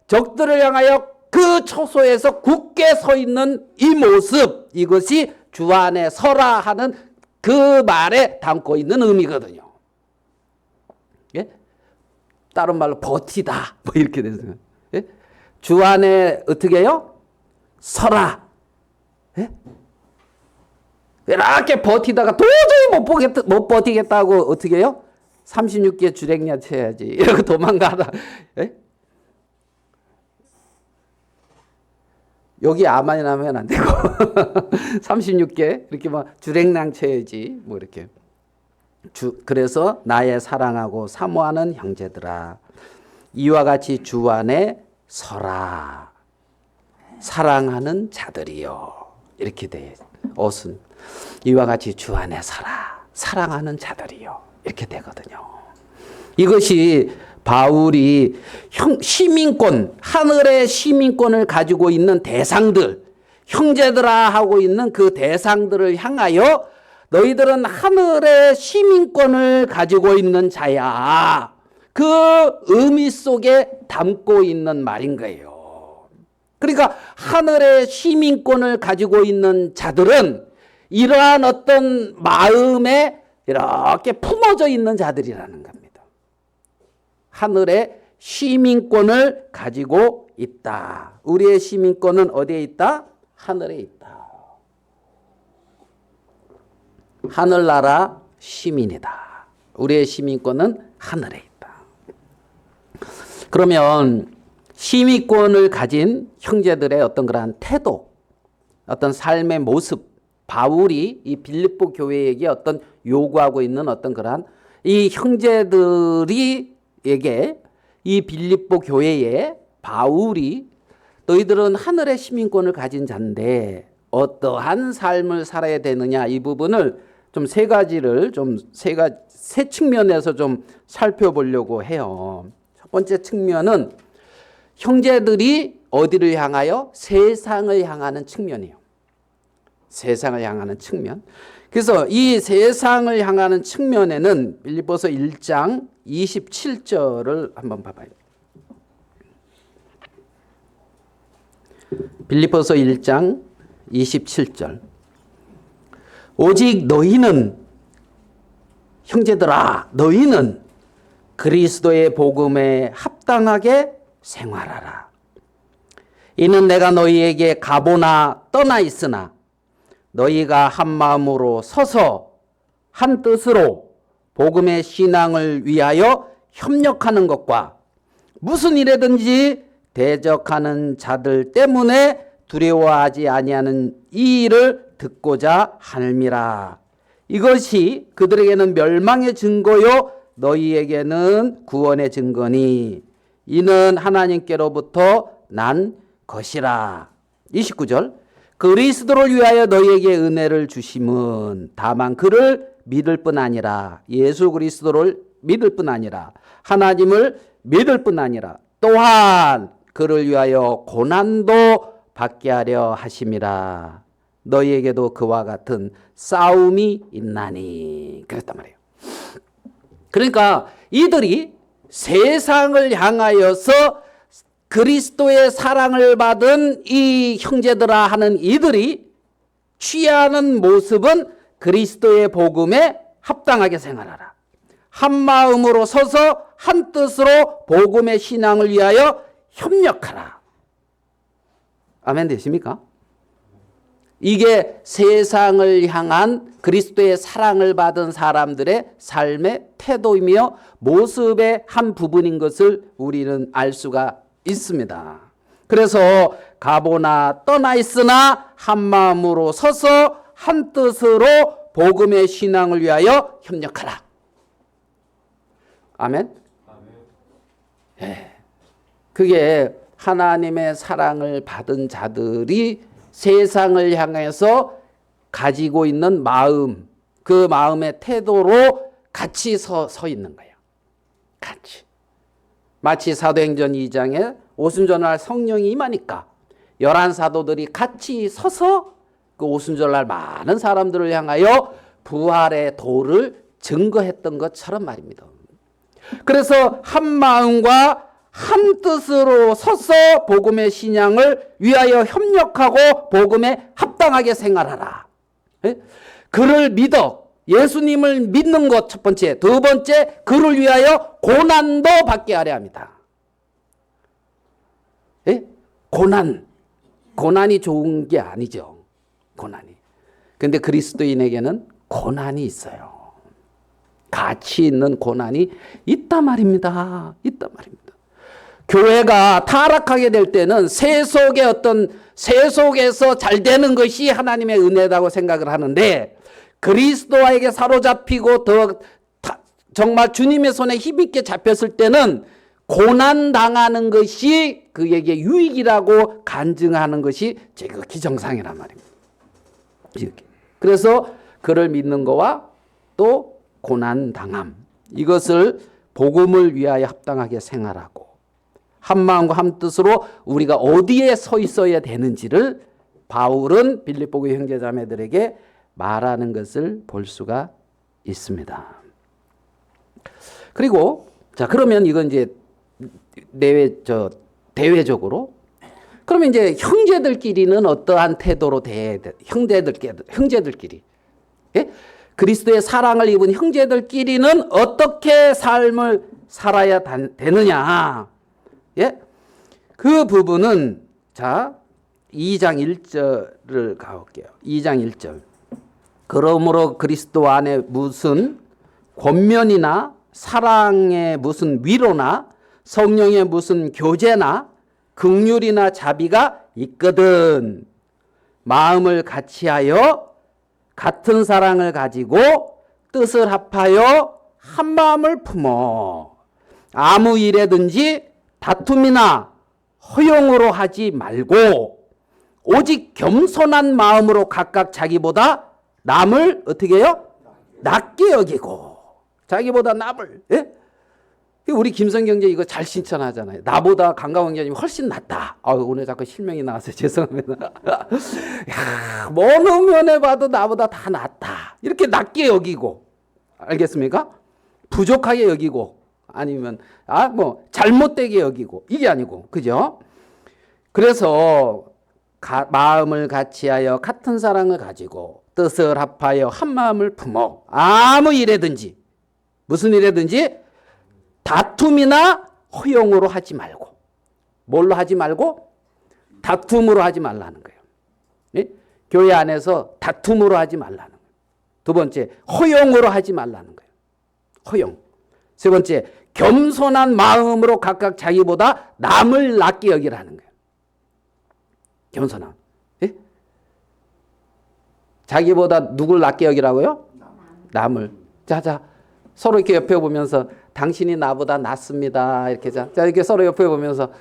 적들을 향하여 그 초소에서 굳게 서 있는 이 모습, 이것이 주 안에 서라 하는 그 말에 담고 있는 의미거든요. 예? 다른 말로 버티다 뭐 이렇게 되는 예? 주 안에 어떻게 해요? 서라. 예? 이렇게 버티다가 도저히 못 버티겠다고 어떻게 해요? 36개 주랭냐 쳐야지. 이러고 도망가다. 예? 여기 아만이 나면 안 되고 36개 이렇게 막 주랭랑 쳐야지. 뭐 이렇게. 그래서 나의 사랑하고 사모하는 형제들아 이와 같이 주 안에 서라. 사랑하는 자들이요. 이렇게 돼. 옷은 이와 같이 주 안에 서라. 사랑하는 자들이요. 이렇게 되거든요. 이것이 바울이 시민권, 하늘의 시민권을 가지고 있는 대상들, 형제들아 하고 있는 그 대상들을 향하여 너희들은 하늘의 시민권을 가지고 있는 자야. 그 의미 속에 담고 있는 말인 거예요. 그러니까 하늘의 시민권을 가지고 있는 자들은 이러한 어떤 마음에 이렇게 품어져 있는 자들이라는 겁니다. 하늘의 시민권을 가지고 있다. 우리의 시민권은 어디에 있다? 하늘에 있다. 하늘나라 시민이다. 우리의 시민권은 하늘에 있다. 그러면 시민권을 가진 형제들의 어떤 그러한 태도, 어떤 삶의 모습, 바울이 이 빌립보 교회에게 어떤 요구하고 있는 어떤 그러한 이 형제들이 에게 이 빌립보 교회에 바울이 너희들은 하늘의 시민권을 가진 자인데 어떠한 삶을 살아야 되느냐 이 부분을 좀 세 가지를 세 측면에서 좀 살펴보려고 해요. 첫 번째 측면은 형제들이 어디를 향하여? 세상을 향하는 측면이에요. 세상을 향하는 측면. 그래서 이 세상을 향하는 측면에는 빌립보서 1장 27절을 한번 봐봐요. 빌립보서 1장 27절. 오직 너희는 형제들아 너희는 그리스도의 복음에 합당하게 생활하라. 이는 내가 너희에게 가보나 떠나 있으나 너희가 한 마음으로 서서 한 뜻으로 복음의 신앙을 위하여 협력하는 것과 무슨 일에든지 대적하는 자들 때문에 두려워하지 아니하는 이 일을 듣고자 하느니라. 이것이 그들에게는 멸망의 증거요 너희에게는 구원의 증거니 이는 하나님께로부터 난 것이라. 29절. 그리스도를 위하여 너희에게 은혜를 주심은 다만 그를 믿을 뿐 아니라 예수 그리스도를 믿을 뿐 아니라 하나님을 믿을 뿐 아니라 또한 그를 위하여 고난도 받게 하려 하심이라. 너희에게도 그와 같은 싸움이 있나니. 그랬단 말이에요. 그러니까 이들이 세상을 향하여서 그리스도의 사랑을 받은 이 형제들아 하는 이들이 취하는 모습은 그리스도의 복음에 합당하게 생활하라. 한 마음으로 서서 한 뜻으로 복음의 신앙을 위하여 협력하라. 아멘 되십니까? 이게 세상을 향한 그리스도의 사랑을 받은 사람들의 삶의 태도이며 모습의 한 부분인 것을 우리는 알 수가 있습니다. 그래서 가보나 떠나 있으나 한 마음으로 서서 한 뜻으로 복음의 신앙을 위하여 협력하라. 아멘. 예. 그게 하나님의 사랑을 받은 자들이 세상을 향해서 가지고 있는 마음, 그 마음의 태도로 같이 서 있는 거예요. 같이. 마치 사도행전 2장에 오순절날 성령이 임하니까 11사도들이 같이 서서 그 오순절날 많은 사람들을 향하여 부활의 도를 증거했던 것처럼 말입니다. 그래서 한 마음과 한 뜻으로 서서 복음의 신앙을 위하여 협력하고 복음에 합당하게 생활하라. 그를 믿어. 예수님을 믿는 것 첫 번째. 두 번째, 그를 위하여 고난도 받게 하려 합니다. 고난이 좋은 게 아니죠. 고난이. 근데 그리스도인에게는 고난이 있어요. 가치 있는 고난이 있단 말입니다. 있단 말입니다. 교회가 타락하게 될 때는 세속에서 잘 되는 것이 하나님의 은혜라고 생각을 하는데, 그리스도에게 사로잡히고 정말 주님의 손에 힘있게 잡혔을 때는 고난 당하는 것이 그에게 유익이라고 간증하는 것이 지극히 정상이란 말입니다. 그래서 그를 믿는 거와 또 고난 당함, 이것을 복음을 위하여 합당하게 생활하고 한 마음과 한 뜻으로 우리가 어디에 서 있어야 되는지를 바울은 빌립보교회 형제자매들에게 말하는 것을 볼 수가 있습니다. 그리고 자, 그러면 이건 이제 대외적으로, 그러면 이제 형제들끼리는 어떠한 태도로 형제들끼리, 예? 그리스도의 사랑을 입은 형제들끼리는 어떻게 삶을 살아야 되느냐? 예? 그 부분은 자, 2장 1절을 가볼게요. 2장 1절. 그러므로 그리스도 안에 무슨 권면이나 사랑의 무슨 위로나 성령의 무슨 교제나 긍휼이나 자비가 있거든. 마음을 같이하여 같은 사랑을 가지고 뜻을 합하여 한 마음을 품어 아무 일에든지 다툼이나 허용으로 하지 말고 오직 겸손한 마음으로 각각 자기보다 남을 어떻게 해요? 낮게 여기고. 자기보다 남을. 예? 우리 김성경제 이거 잘 신천하잖아요. 나보다 강강원 형제님이 훨씬 낫다. 오늘 자꾸 실명이 나와서 죄송합니다. 야, 어느 면에 봐도 나보다 다 낫다. 이렇게 낮게 여기고. 알겠습니까? 부족하게 여기고. 아니면 잘못되게 여기고. 이게 아니고. 그죠? 그래서 마음을 같이하여 같은 사랑을 가지고 뜻을 합하여 한 마음을 품어 아무 일에든지, 무슨 일에든지 다툼이나 허용으로 하지 말고. 뭘로 하지 말고? 다툼으로 하지 말라는 거예요. 예? 교회 안에서 다툼으로 하지 말라는 거예요. 두 번째, 허용으로 하지 말라는 거예요. 허용. 세 번째, 겸손한 마음으로 각각 자기보다 남을 낮게 여기라는 거예요. 겸손함. 예? 자기보다 누굴 낮게 여기라고요? 남을. 자, 서로 이렇게 옆에 보면서 당신이 나보다 낫습니다. 이렇게 자, 이렇게 서로 옆에 보면서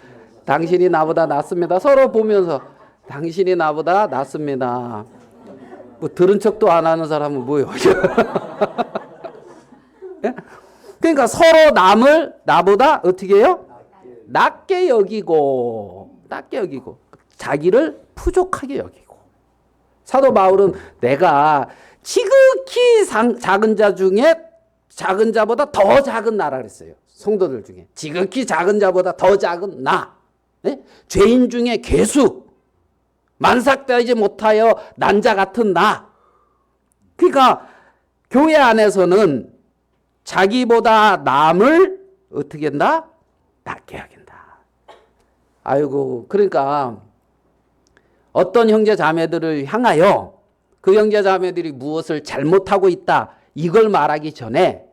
당신이 나보다 낫습니다. 서로 보면서 당신이 나보다 낫습니다. 뭐 들은 척도 안 하는 사람은 뭐예요? 예? 그러니까 서로 남을 나보다 어떻게 해요? 낮게 여기고 자기를 부족하게 여기고. 사도 바울은 내가 지극히 작은 자 중에 작은 자보다 더 작은 나라 그랬어요. 성도들 중에 지극히 작은 자보다 더 작은 나. 네? 죄인 중에 괴수, 만삭되지 못하여 난자 같은 나. 그러니까 교회 안에서는 자기보다 남을 어떻게 한다? 낮게 여긴다. 아이고, 그러니까 어떤 형제 자매들을 향하여 그 형제 자매들이 무엇을 잘못하고 있다 이걸 말하기 전에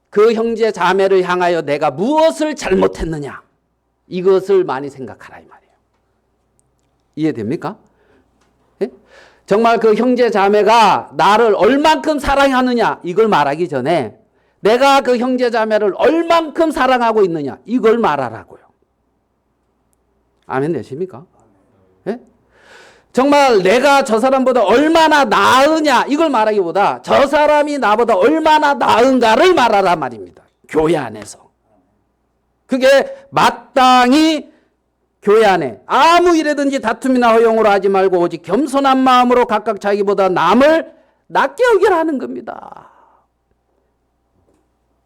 그 형제 자매를 향하여 내가 무엇을 잘못했느냐 이것을 많이 생각하라 이 말이에요. 이해됩니까? 예? 정말 그 형제 자매가 나를 얼만큼 사랑하느냐 이걸 말하기 전에 내가 그 형제 자매를 얼만큼 사랑하고 있느냐 이걸 말하라고요. 아멘 되십니까? 예? 정말 내가 저 사람보다 얼마나 나으냐 이걸 말하기보다 저 사람이 나보다 얼마나 나은가를 말하란 말입니다. 교회 안에서. 그게 마땅히 교회 안에 아무 일에든지 다툼이나 허용으로 하지 말고 오직 겸손한 마음으로 각각 자기보다 남을 낮게 여기라는 겁니다.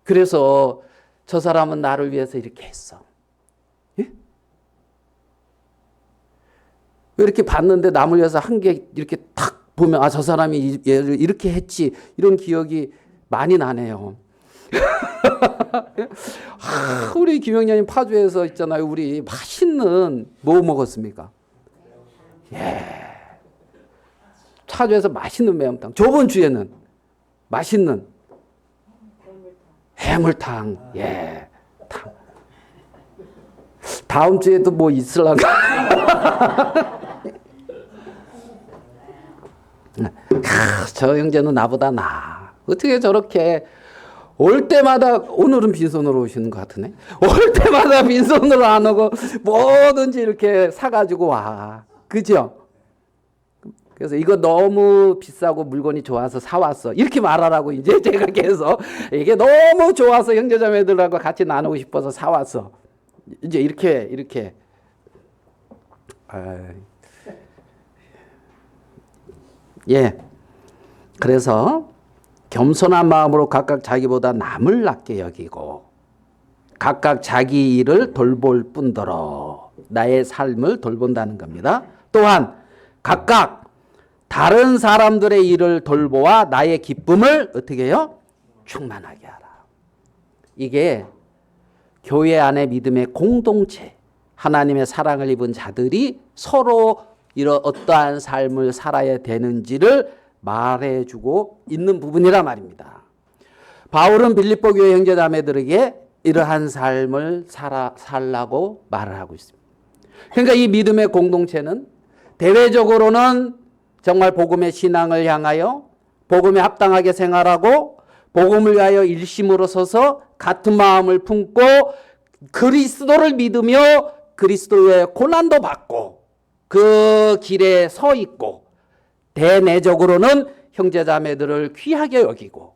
그래서 저 사람은 나를 위해서 이렇게 했어. 예? 이렇게 봤는데 남을 위해서 한 게 이렇게 탁 보면 아, 저 사람이 얘를 이렇게 했지 이런 기억이 많이 나네요. 아, 우리 김영녀님 파주에서 있잖아요. 우리 맛있는 뭐 먹었습니까? 예. 파주에서 맛있는 매운탕. 저번 주에는 맛있는 해물탕. 예. 탕. 다음 주에도 뭐 있을란가? 저 형제는 나보다 나아. 어떻게 저렇게 올 때마다 오늘은 빈손으로 오시는 것 같으네. 올 때마다 빈손으로 안 오고 뭐든지 이렇게 사가지고 와. 그죠? 그래서 이거 너무 비싸고 물건이 좋아서 사왔어. 이렇게 말하라고 이제 제가 계속 이게 너무 좋아서 형제자매들하고 같이 나누고 싶어서 사왔어. 이제 이렇게. 예. 그래서 겸손한 마음으로 각각 자기보다 남을 낮게 여기고 각각 자기 일을 돌볼 뿐더러 나의 삶을 돌본다는 겁니다. 또한 각각 다른 사람들의 일을 돌보아 나의 기쁨을 어떻게 해요? 충만하게 하라. 이게 교회 안의 믿음의 공동체, 하나님의 사랑을 입은 자들이 서로 이런 어떠한 삶을 살아야 되는지를 말해주고 있는 부분이라 말입니다. 바울은 빌립보 교회 형제자매들에게 이러한 삶을 살라고 말을 하고 있습니다. 그러니까 이 믿음의 공동체는 대외적으로는 정말 복음의 신앙을 향하여 복음에 합당하게 생활하고 복음을 위하여 일심으로 서서 같은 마음을 품고 그리스도를 믿으며 그리스도의 고난도 받고 그 길에 서 있고 대내적으로는 형제자매들을 귀하게 여기고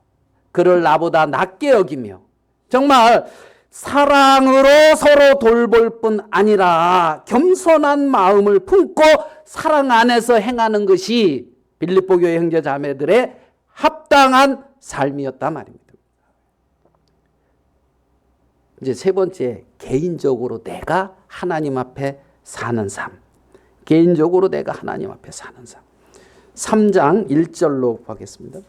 그를 나보다 낮게 여기며 정말 사랑으로 서로 돌볼 뿐 아니라 겸손한 마음을 품고 사랑 안에서 행하는 것이 빌립보 교회 형제자매들의 합당한 삶이었단 말입니다. 이제 세 번째, 개인적으로 내가 하나님 앞에 사는 삶. 개인적으로 내가 하나님 앞에 사는 삶. 3장 1절로 보겠습니다.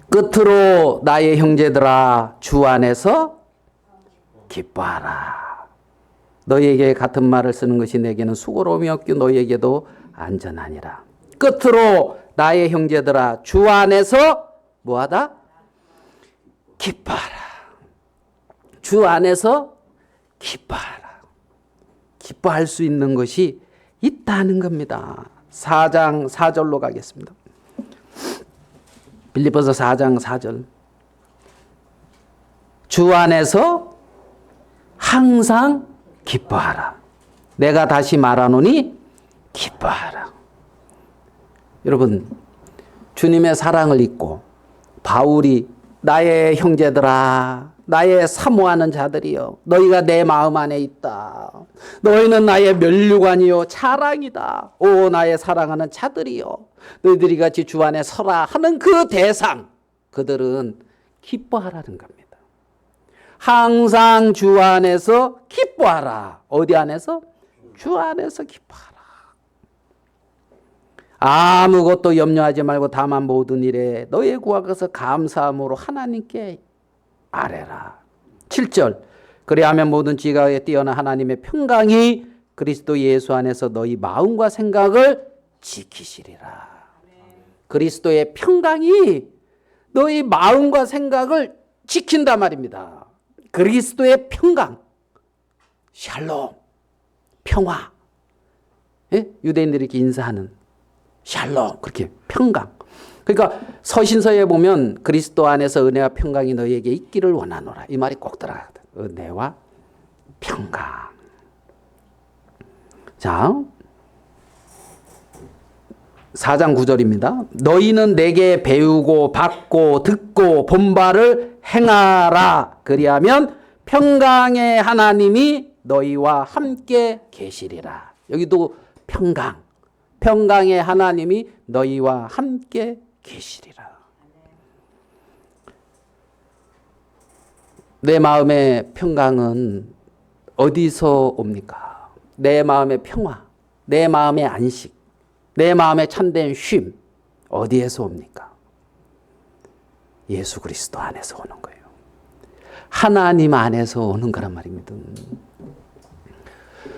끝으로 나의 형제들아 주 안에서 기뻐하라. 너희에게 같은 말을 쓰는 것이 내게는 수고로움이 없고 너희에게도 안전하니라. 끝으로 나의 형제들아 주 안에서 뭐하다? 기뻐하라. 주 안에서 기뻐하라. 기뻐할 수 있는 것이 있다는 겁니다. 4장 4절로 가겠습니다. 빌립보서 4장 4절. 주 안에서 항상 기뻐하라. 내가 다시 말하노니 기뻐하라. 여러분, 주님의 사랑을 잊고 바울이 나의 형제들아, 나의 사모하는 자들이여, 너희가 내 마음 안에 있다. 너희는 나의 면류관이요 자랑이다. 오 나의 사랑하는 자들이여, 너희들이 같이 주 안에 서라 하는 그 대상, 그들은 기뻐하라는 겁니다. 항상 주 안에서 기뻐하라. 어디 안에서? 주 안에서 기뻐하라. 아무것도 염려하지 말고 다만 모든 일에 너의 구하고서 감사함으로 하나님께 아뢰라. 7절. 그리하면 모든 지각에 뛰어난 하나님의 평강이 그리스도 예수 안에서 너희 마음과 생각을 지키시리라. 그리스도의 평강이 너희 마음과 생각을 지킨단 말입니다. 그리스도의 평강, 샬롬, 평화. 예? 유대인들이 이렇게 인사하는 샬롬, 그렇게 평강. 그러니까 서신서에 보면 그리스도 안에서 은혜와 평강이 너희에게 있기를 원하노라. 이 말이 꼭 들어가거든. 은혜와 평강. 자, 4장 9절입니다. 너희는 내게 배우고 받고 듣고 본 바를 행하라. 그리하면 평강의 하나님이 너희와 함께 계시리라. 여기도 평강. 평강의 하나님이 너희와 함께 계시리라. 내 마음의 평강은 어디서 옵니까? 내 마음의 평화, 내 마음의 안식, 내 마음의 참된 쉼 어디에서 옵니까? 예수 그리스도 안에서 오는 거예요. 하나님 안에서 오는 거란 말입니다.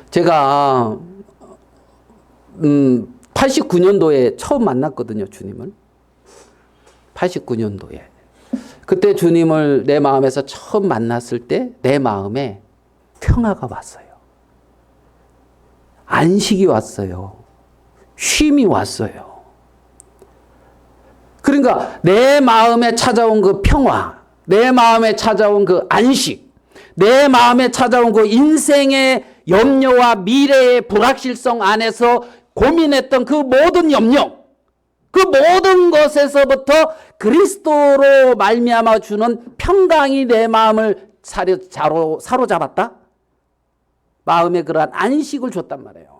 제가 89년도에 처음 만났거든요, 주님을. 89년도에. 그때 주님을 내 마음에서 처음 만났을 때 내 마음에 평화가 왔어요. 안식이 왔어요. 쉼이 왔어요. 그러니까 내 마음에 찾아온 그 평화, 내 마음에 찾아온 그 안식, 내 마음에 찾아온 그 인생의 염려와 미래의 불확실성 안에서 고민했던 그 모든 염려, 그 모든 것에서부터 그리스도로 말미암아 주는 평강이 내 마음을 사로잡았다. 마음에 그러한 안식을 줬단 말이에요.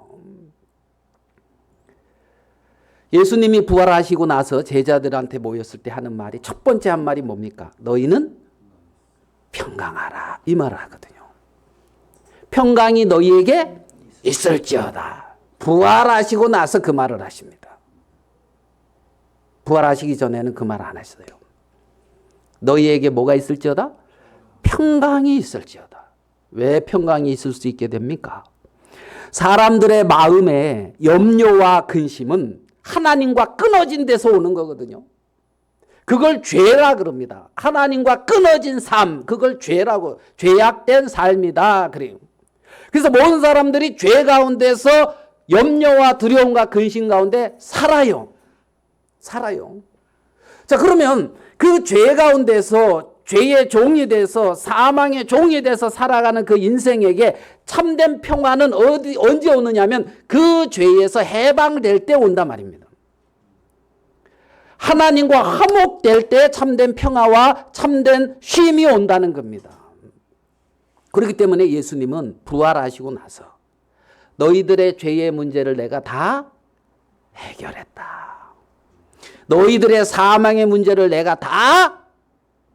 예수님이 부활하시고 나서 제자들한테 모였을 때 하는 말이 첫 번째 한 말이 뭡니까? 너희는 평강하라. 이 말을 하거든요. 평강이 너희에게 있을지어다. 부활하시고 나서 그 말을 하십니다. 부활하시기 전에는 그 말 안 하셨어요. 너희에게 뭐가 있을지어다? 평강이 있을지어다. 왜 평강이 있을 수 있게 됩니까? 사람들의 마음에 염려와 근심은 하나님과 끊어진 데서 오는 거거든요. 그걸 죄라 그럽니다. 하나님과 끊어진 삶, 그걸 죄라고, 죄악된 삶이다 그래요. 그래서 모든 사람들이 죄 가운데서 염려와 두려움과 근심 가운데 살아요. 자, 그러면 그 죄 가운데서 죄의 종이 돼서 사망의 종이 돼서 살아가는 그 인생에게 참된 평화는 언제 오느냐면 그 죄에서 해방될 때 온단 말입니다. 하나님과 화목될 때 참된 평화와 참된 쉼이 온다는 겁니다. 그렇기 때문에 예수님은 부활하시고 나서 너희들의 죄의 문제를 내가 다 해결했다. 너희들의 사망의 문제를 내가 다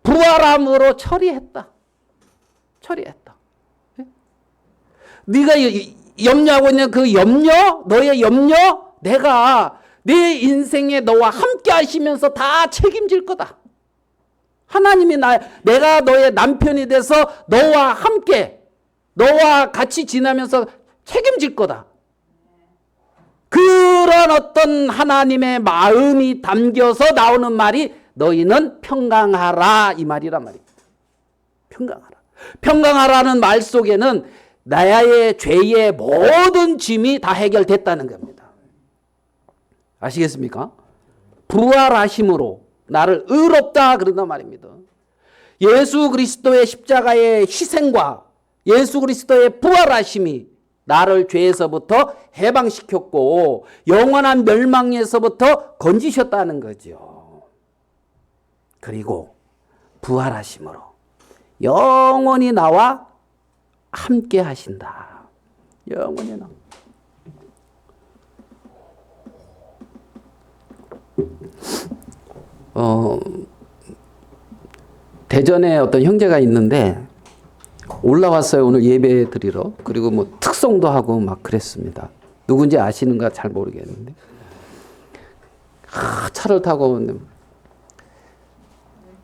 부활함으로 처리했다. 네가 염려하고 있는 그 염려, 너의 염려, 내가 내 인생에 너와 함께 하시면서 다 책임질 거다. 하나님이 내가 너의 남편이 돼서 너와 함께, 너와 같이 지나면서 책임질 거다. 그런 어떤 하나님의 마음이 담겨서 나오는 말이 너희는 평강하라 이 말이란 말입니다. 평강하라는 말 속에는 나의 죄의 모든 짐이 다 해결됐다는 겁니다. 아시겠습니까? 부활하심으로 나를 의롭다 그런단 말입니다. 예수 그리스도의 십자가의 희생과 예수 그리스도의 부활하심이 나를 죄에서부터 해방시켰고 영원한 멸망에서부터 건지셨다는 거죠. 그리고 부활하심으로 영원히 나와 함께 하신다. 영원히 나. 대전에 어떤 형제가 있는데 올라왔어요. 오늘 예배 드리러. 그리고 뭐 특송도 하고 막 그랬습니다. 누군지 아시는가 잘 모르겠는데. 차를 타고 오는데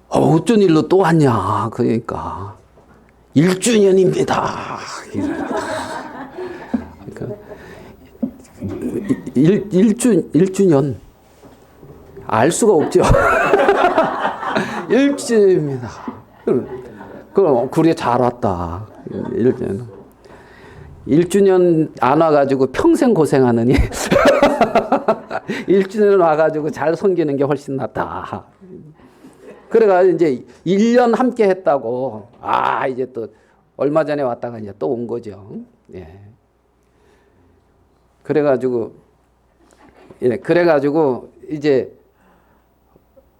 어쩐 일로 또 왔냐. 그러니까 1주년입니다. 그러니까 1주년. 알 수가 없죠. 1주입니다. 그럼 그래 잘 왔다. 1주년 안 와가지고 평생 고생하느니 1주년 와가지고 잘 섬기는 게 훨씬 낫다. 그래가지고 이제 1년 함께 했다고 이제 또 얼마 전에 왔다가 이제 또 온 거죠. 예. 그래가지고 이제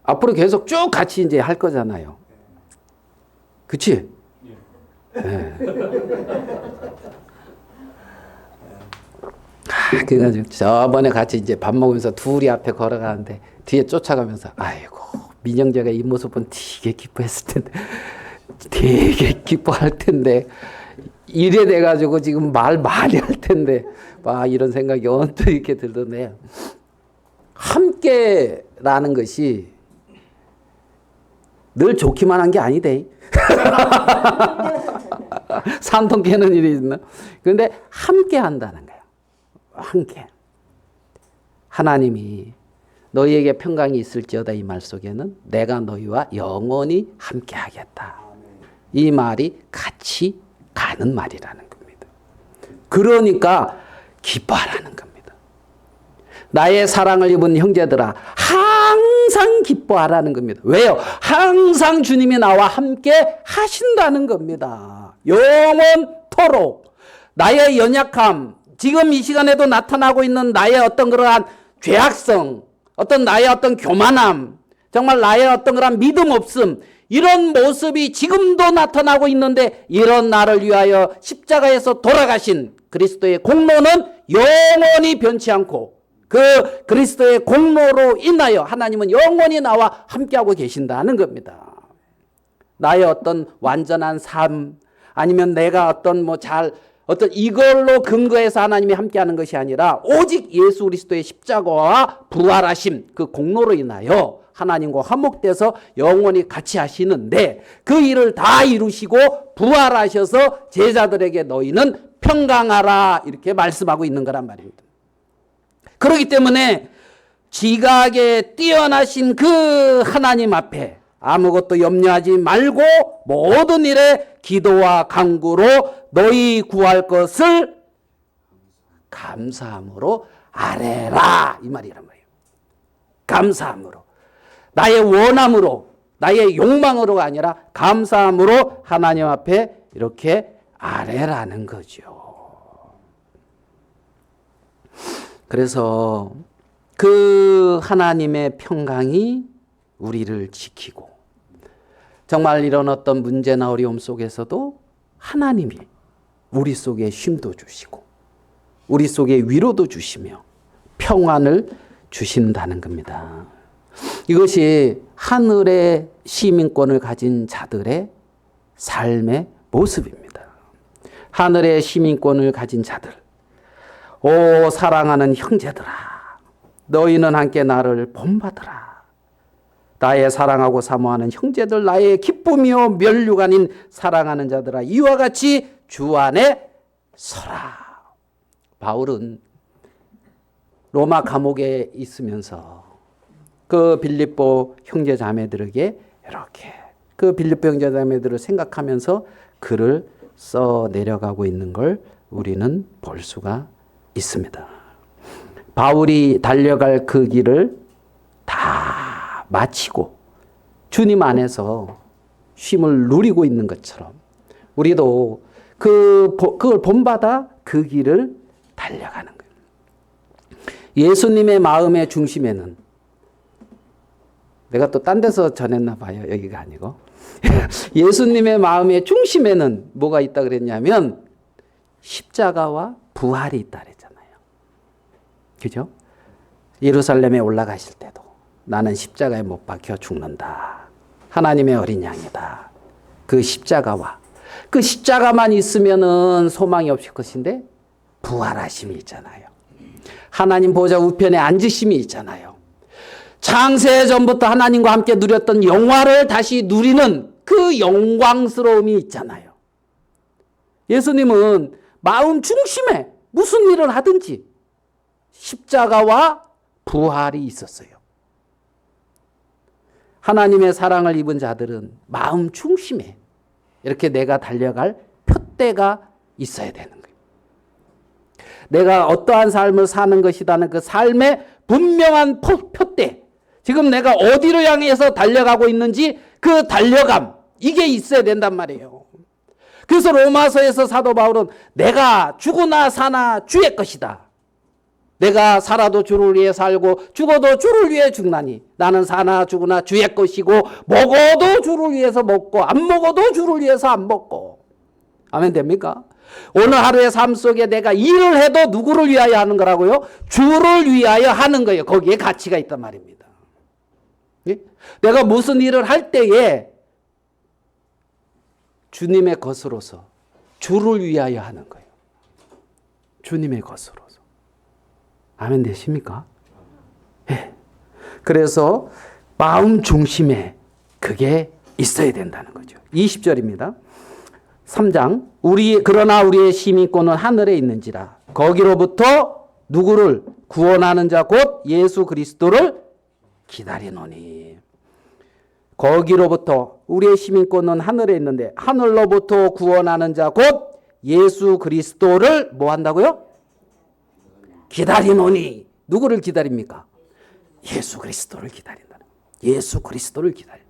앞으로 계속 쭉 같이 이제 할 거잖아요. 그치? 예. 그래가지고 저번에 같이 이제 밥 먹으면서 둘이 앞에 걸어가는데 뒤에 쫓아가면서 아이고 민영재가 이 모습은 되게 기뻐했을 텐데 되게 기뻐할 텐데 이래 돼가지고 지금 말 많이 할 텐데 막 이런 생각이 언뜻 이렇게 들던데 함께라는 것이 늘 좋기만 한 게 아니대. 산통 깨는 일이 있나? 그런데 함께 한다는 거예요. 함께. 하나님이 너희에게 평강이 있을지어다 이 말 속에는 내가 너희와 영원히 함께 하겠다. 이 말이 같이 가는 말이라는 겁니다. 그러니까 기뻐하라는 겁니다. 나의 사랑을 입은 형제들아 항상 기뻐하라는 겁니다. 왜요? 항상 주님이 나와 함께 하신다는 겁니다. 영원토록 나의 연약함, 지금 이 시간에도 나타나고 있는 나의 어떤 그러한 죄악성, 어떤 나의 어떤 교만함, 정말 나의 어떤 그러한 믿음 없음, 이런 모습이 지금도 나타나고 있는데 이런 나를 위하여 십자가에서 돌아가신 그리스도의 공로는 영원히 변치 않고 그 그리스도의 공로로 인하여 하나님은 영원히 나와 함께하고 계신다는 겁니다. 나의 어떤 완전한 삶 아니면 내가 어떤 어떤 이걸로 근거해서 하나님이 함께하는 것이 아니라 오직 예수 그리스도의 십자가와 부활하심 그 공로로 인하여 하나님과 화목돼서 영원히 같이 하시는데 그 일을 다 이루시고 부활하셔서 제자들에게 너희는 평강하라 이렇게 말씀하고 있는 거란 말입니다. 그렇기 때문에 지각에 뛰어나신 그 하나님 앞에 아무것도 염려하지 말고 모든 일에 기도와 간구로 너희 구할 것을 감사함으로 아뢰라 이 말이란 말이에요. 감사함으로 나의 원함으로 나의 욕망으로가 아니라 감사함으로 하나님 앞에 이렇게 아뢰라는 거죠. 그래서 그 하나님의 평강이 우리를 지키고 정말 이런 어떤 문제나 어려움 속에서도 하나님이 우리 속에 쉼도 주시고 우리 속에 위로도 주시며 평안을 주신다는 겁니다. 이것이 하늘의 시민권을 가진 자들의 삶의 모습입니다. 하늘의 시민권을 가진 자들, 오 사랑하는 형제들아 너희는 함께 나를 본받으라. 나의 사랑하고 사모하는 형제들 나의 기쁨이요 면류가 아닌 사랑하는 자들아 이와 같이 주 안에 서라. 바울은 로마 감옥에 있으면서 그 빌립보 형제 자매들에게 이렇게 그 빌립보 형제 자매들을 생각하면서 글을 써 내려가고 있는 걸 우리는 볼 수가 있습니다. 바울이 달려갈 그 길을 다 마치고 주님 안에서 쉼을 누리고 있는 것처럼 우리도 그걸 본받아 그 길을 달려가는 거예요. 예수님의 마음의 중심에는 내가 또 딴 데서 전했나 봐요. 여기가 아니고 예수님의 마음의 중심에는 뭐가 있다 그랬냐면 십자가와 부활이 있다 그랬잖아요. 그죠? 예루살렘에 올라가실 때도 나는 십자가에 못 박혀 죽는다. 하나님의 어린 양이다. 그 십자가와 그 십자가만 있으면은 소망이 없을 것인데 부활하심이 있잖아요. 하나님 보좌 우편에 앉으심이 있잖아요. 창세 전부터 하나님과 함께 누렸던 영화를 다시 누리는 그 영광스러움이 있잖아요. 예수님은 마음 중심에 무슨 일을 하든지 십자가와 부활이 있었어요. 하나님의 사랑을 입은 자들은 마음 중심에 이렇게 내가 달려갈 표대가 있어야 되는 거예요. 내가 어떠한 삶을 사는 것이라는 그 삶의 분명한 표대, 지금 내가 어디로 향해서 달려가고 있는지 그 달려감, 이게 있어야 된단 말이에요. 그래서 로마서에서 사도 바울은 내가 죽으나 사나 주의 것이다. 내가 살아도 주를 위해 살고 죽어도 주를 위해 죽나니 나는 사나 죽으나 주의 것이고 먹어도 주를 위해서 먹고 안 먹어도 주를 위해서 안 먹고. 아멘 됩니까? 오늘 하루의 삶 속에 내가 일을 해도 누구를 위하여 하는 거라고요? 주를 위하여 하는 거예요. 거기에 가치가 있단 말입니다. 예? 내가 무슨 일을 할 때에 주님의 것으로서 주를 위하여 하는 거예요. 주님의 것으로서. 아멘 되십니까? 예. 그래서 마음 중심에 그게 있어야 된다는 거죠. 20절입니다. 3장 그러나 우리의 시민권은 하늘에 있는지라 거기로부터 누구를 구원하는 자 곧 예수 그리스도를 기다리노니. 거기로부터 우리의 시민권은 하늘에 있는데 하늘로부터 구원하는 자 곧 예수 그리스도를 뭐 한다고요? 기다리노니. 누구를 기다립니까? 예수 그리스도를 기다린다는 거예요. 예수 그리스도를 기다려.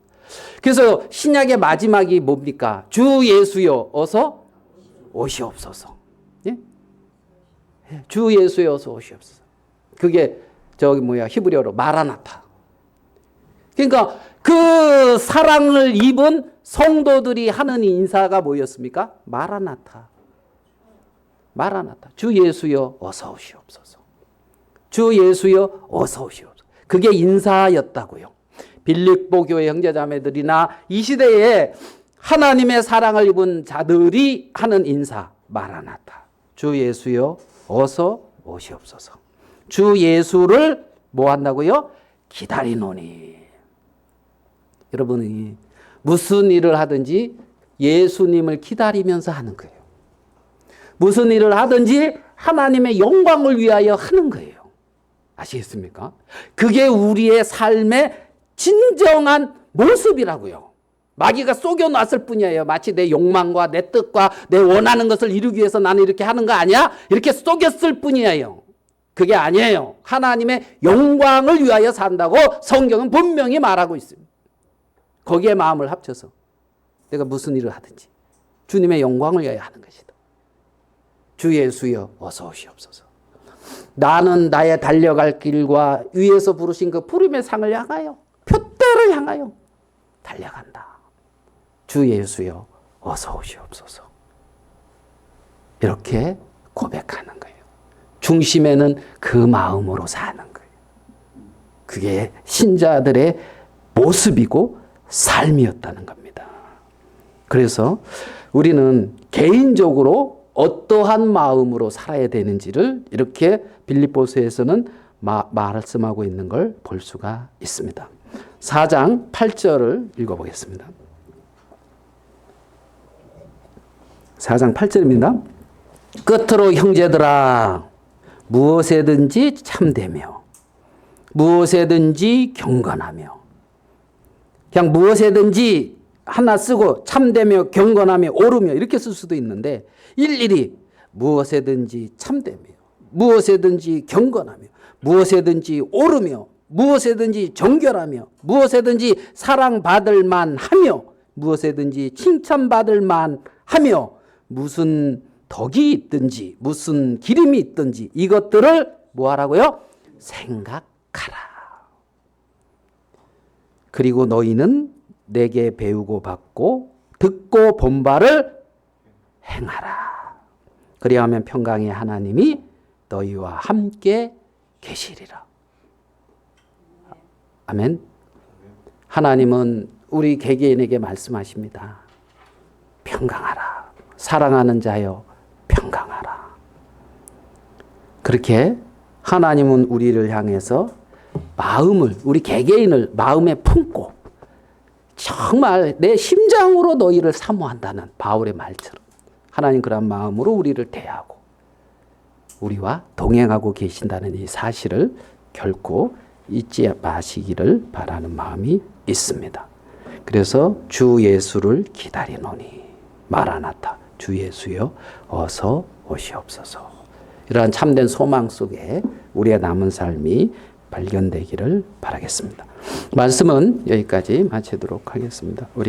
그래서 신약의 마지막이 뭡니까? 주 예수여 어서 오시옵소서. 예? 주 예수여 어서 오시옵소서. 그게 히브리어로 마라나타. 그러니까 그 사랑을 입은 성도들이 하는 인사가 뭐였습니까? 마라나타. 마라나타. 주 예수여 어서 오시옵소서. 주 예수여 어서 오시옵소서. 그게 인사였다고요. 빌립보 교회 형제자매들이나 이 시대에 하나님의 사랑을 입은 자들이 하는 인사 마라나타. 주 예수여 어서 오시옵소서. 주 예수를 뭐 한다고요? 기다리노니. 여러분이 무슨 일을 하든지 예수님을 기다리면서 하는 거예요. 무슨 일을 하든지 하나님의 영광을 위하여 하는 거예요. 아시겠습니까? 그게 우리의 삶의 진정한 모습이라고요. 마귀가 속여놨을 뿐이에요. 마치 내 욕망과 내 뜻과 내 원하는 것을 이루기 위해서 나는 이렇게 하는 거 아니야? 이렇게 속였을 뿐이에요. 그게 아니에요. 하나님의 영광을 위하여 산다고 성경은 분명히 말하고 있습니다. 거기에 마음을 합쳐서 내가 무슨 일을 하든지 주님의 영광을 위하여 하는 것이다. 주 예수여 어서 오시옵소서. 나는 나의 달려갈 길과 위에서 부르신 그 부름의 상을 향하여 표대를 향하여 달려간다. 주 예수여 어서 오시옵소서. 이렇게 고백하는 거예요. 중심에는 그 마음으로 사는 거예요. 그게 신자들의 모습이고 삶이었다는 겁니다. 그래서 우리는 개인적으로 어떠한 마음으로 살아야 되는지를 이렇게 빌립보서에서는 말씀하고 있는 걸 볼 수가 있습니다. 4장 8절을 읽어보겠습니다. 4장 8절입니다. 끝으로 형제들아 무엇에든지 참되며 무엇에든지 경건하며. 그냥 무엇에든지 하나 쓰고 참되며 경건하며 오르며 이렇게 쓸 수도 있는데 일일이 무엇에든지 참되며 무엇에든지 경건하며 무엇에든지 오르며 무엇에든지 정결하며 무엇에든지 사랑받을 만하며 무엇에든지 칭찬받을 만하며 무슨 덕이 있든지 무슨 기림이 있든지 이것들을 뭐하라고요? 생각하라. 그리고 너희는 내게 배우고 받고 듣고 본 바를 행하라. 그리하면 평강의 하나님이 너희와 함께 계시리라. 아멘. 하나님은 우리 개개인에게 말씀하십니다. 평강하라. 사랑하는 자여 평강하라. 그렇게 하나님은 우리를 향해서 마음을, 우리 개개인을 마음에 품고 정말 내 심장으로 너희를 사모한다는 바울의 말처럼 하나님 그런 마음으로 우리를 대하고 우리와 동행하고 계신다는 이 사실을 결코 잊지 마시기를 바라는 마음이 있습니다. 그래서 주 예수를 기다리노니 마라나타, 주 예수여 어서 오시옵소서. 이러한 참된 소망 속에 우리의 남은 삶이 발견되기를 바라겠습니다. 말씀은 여기까지 마치도록 하겠습니다. 우리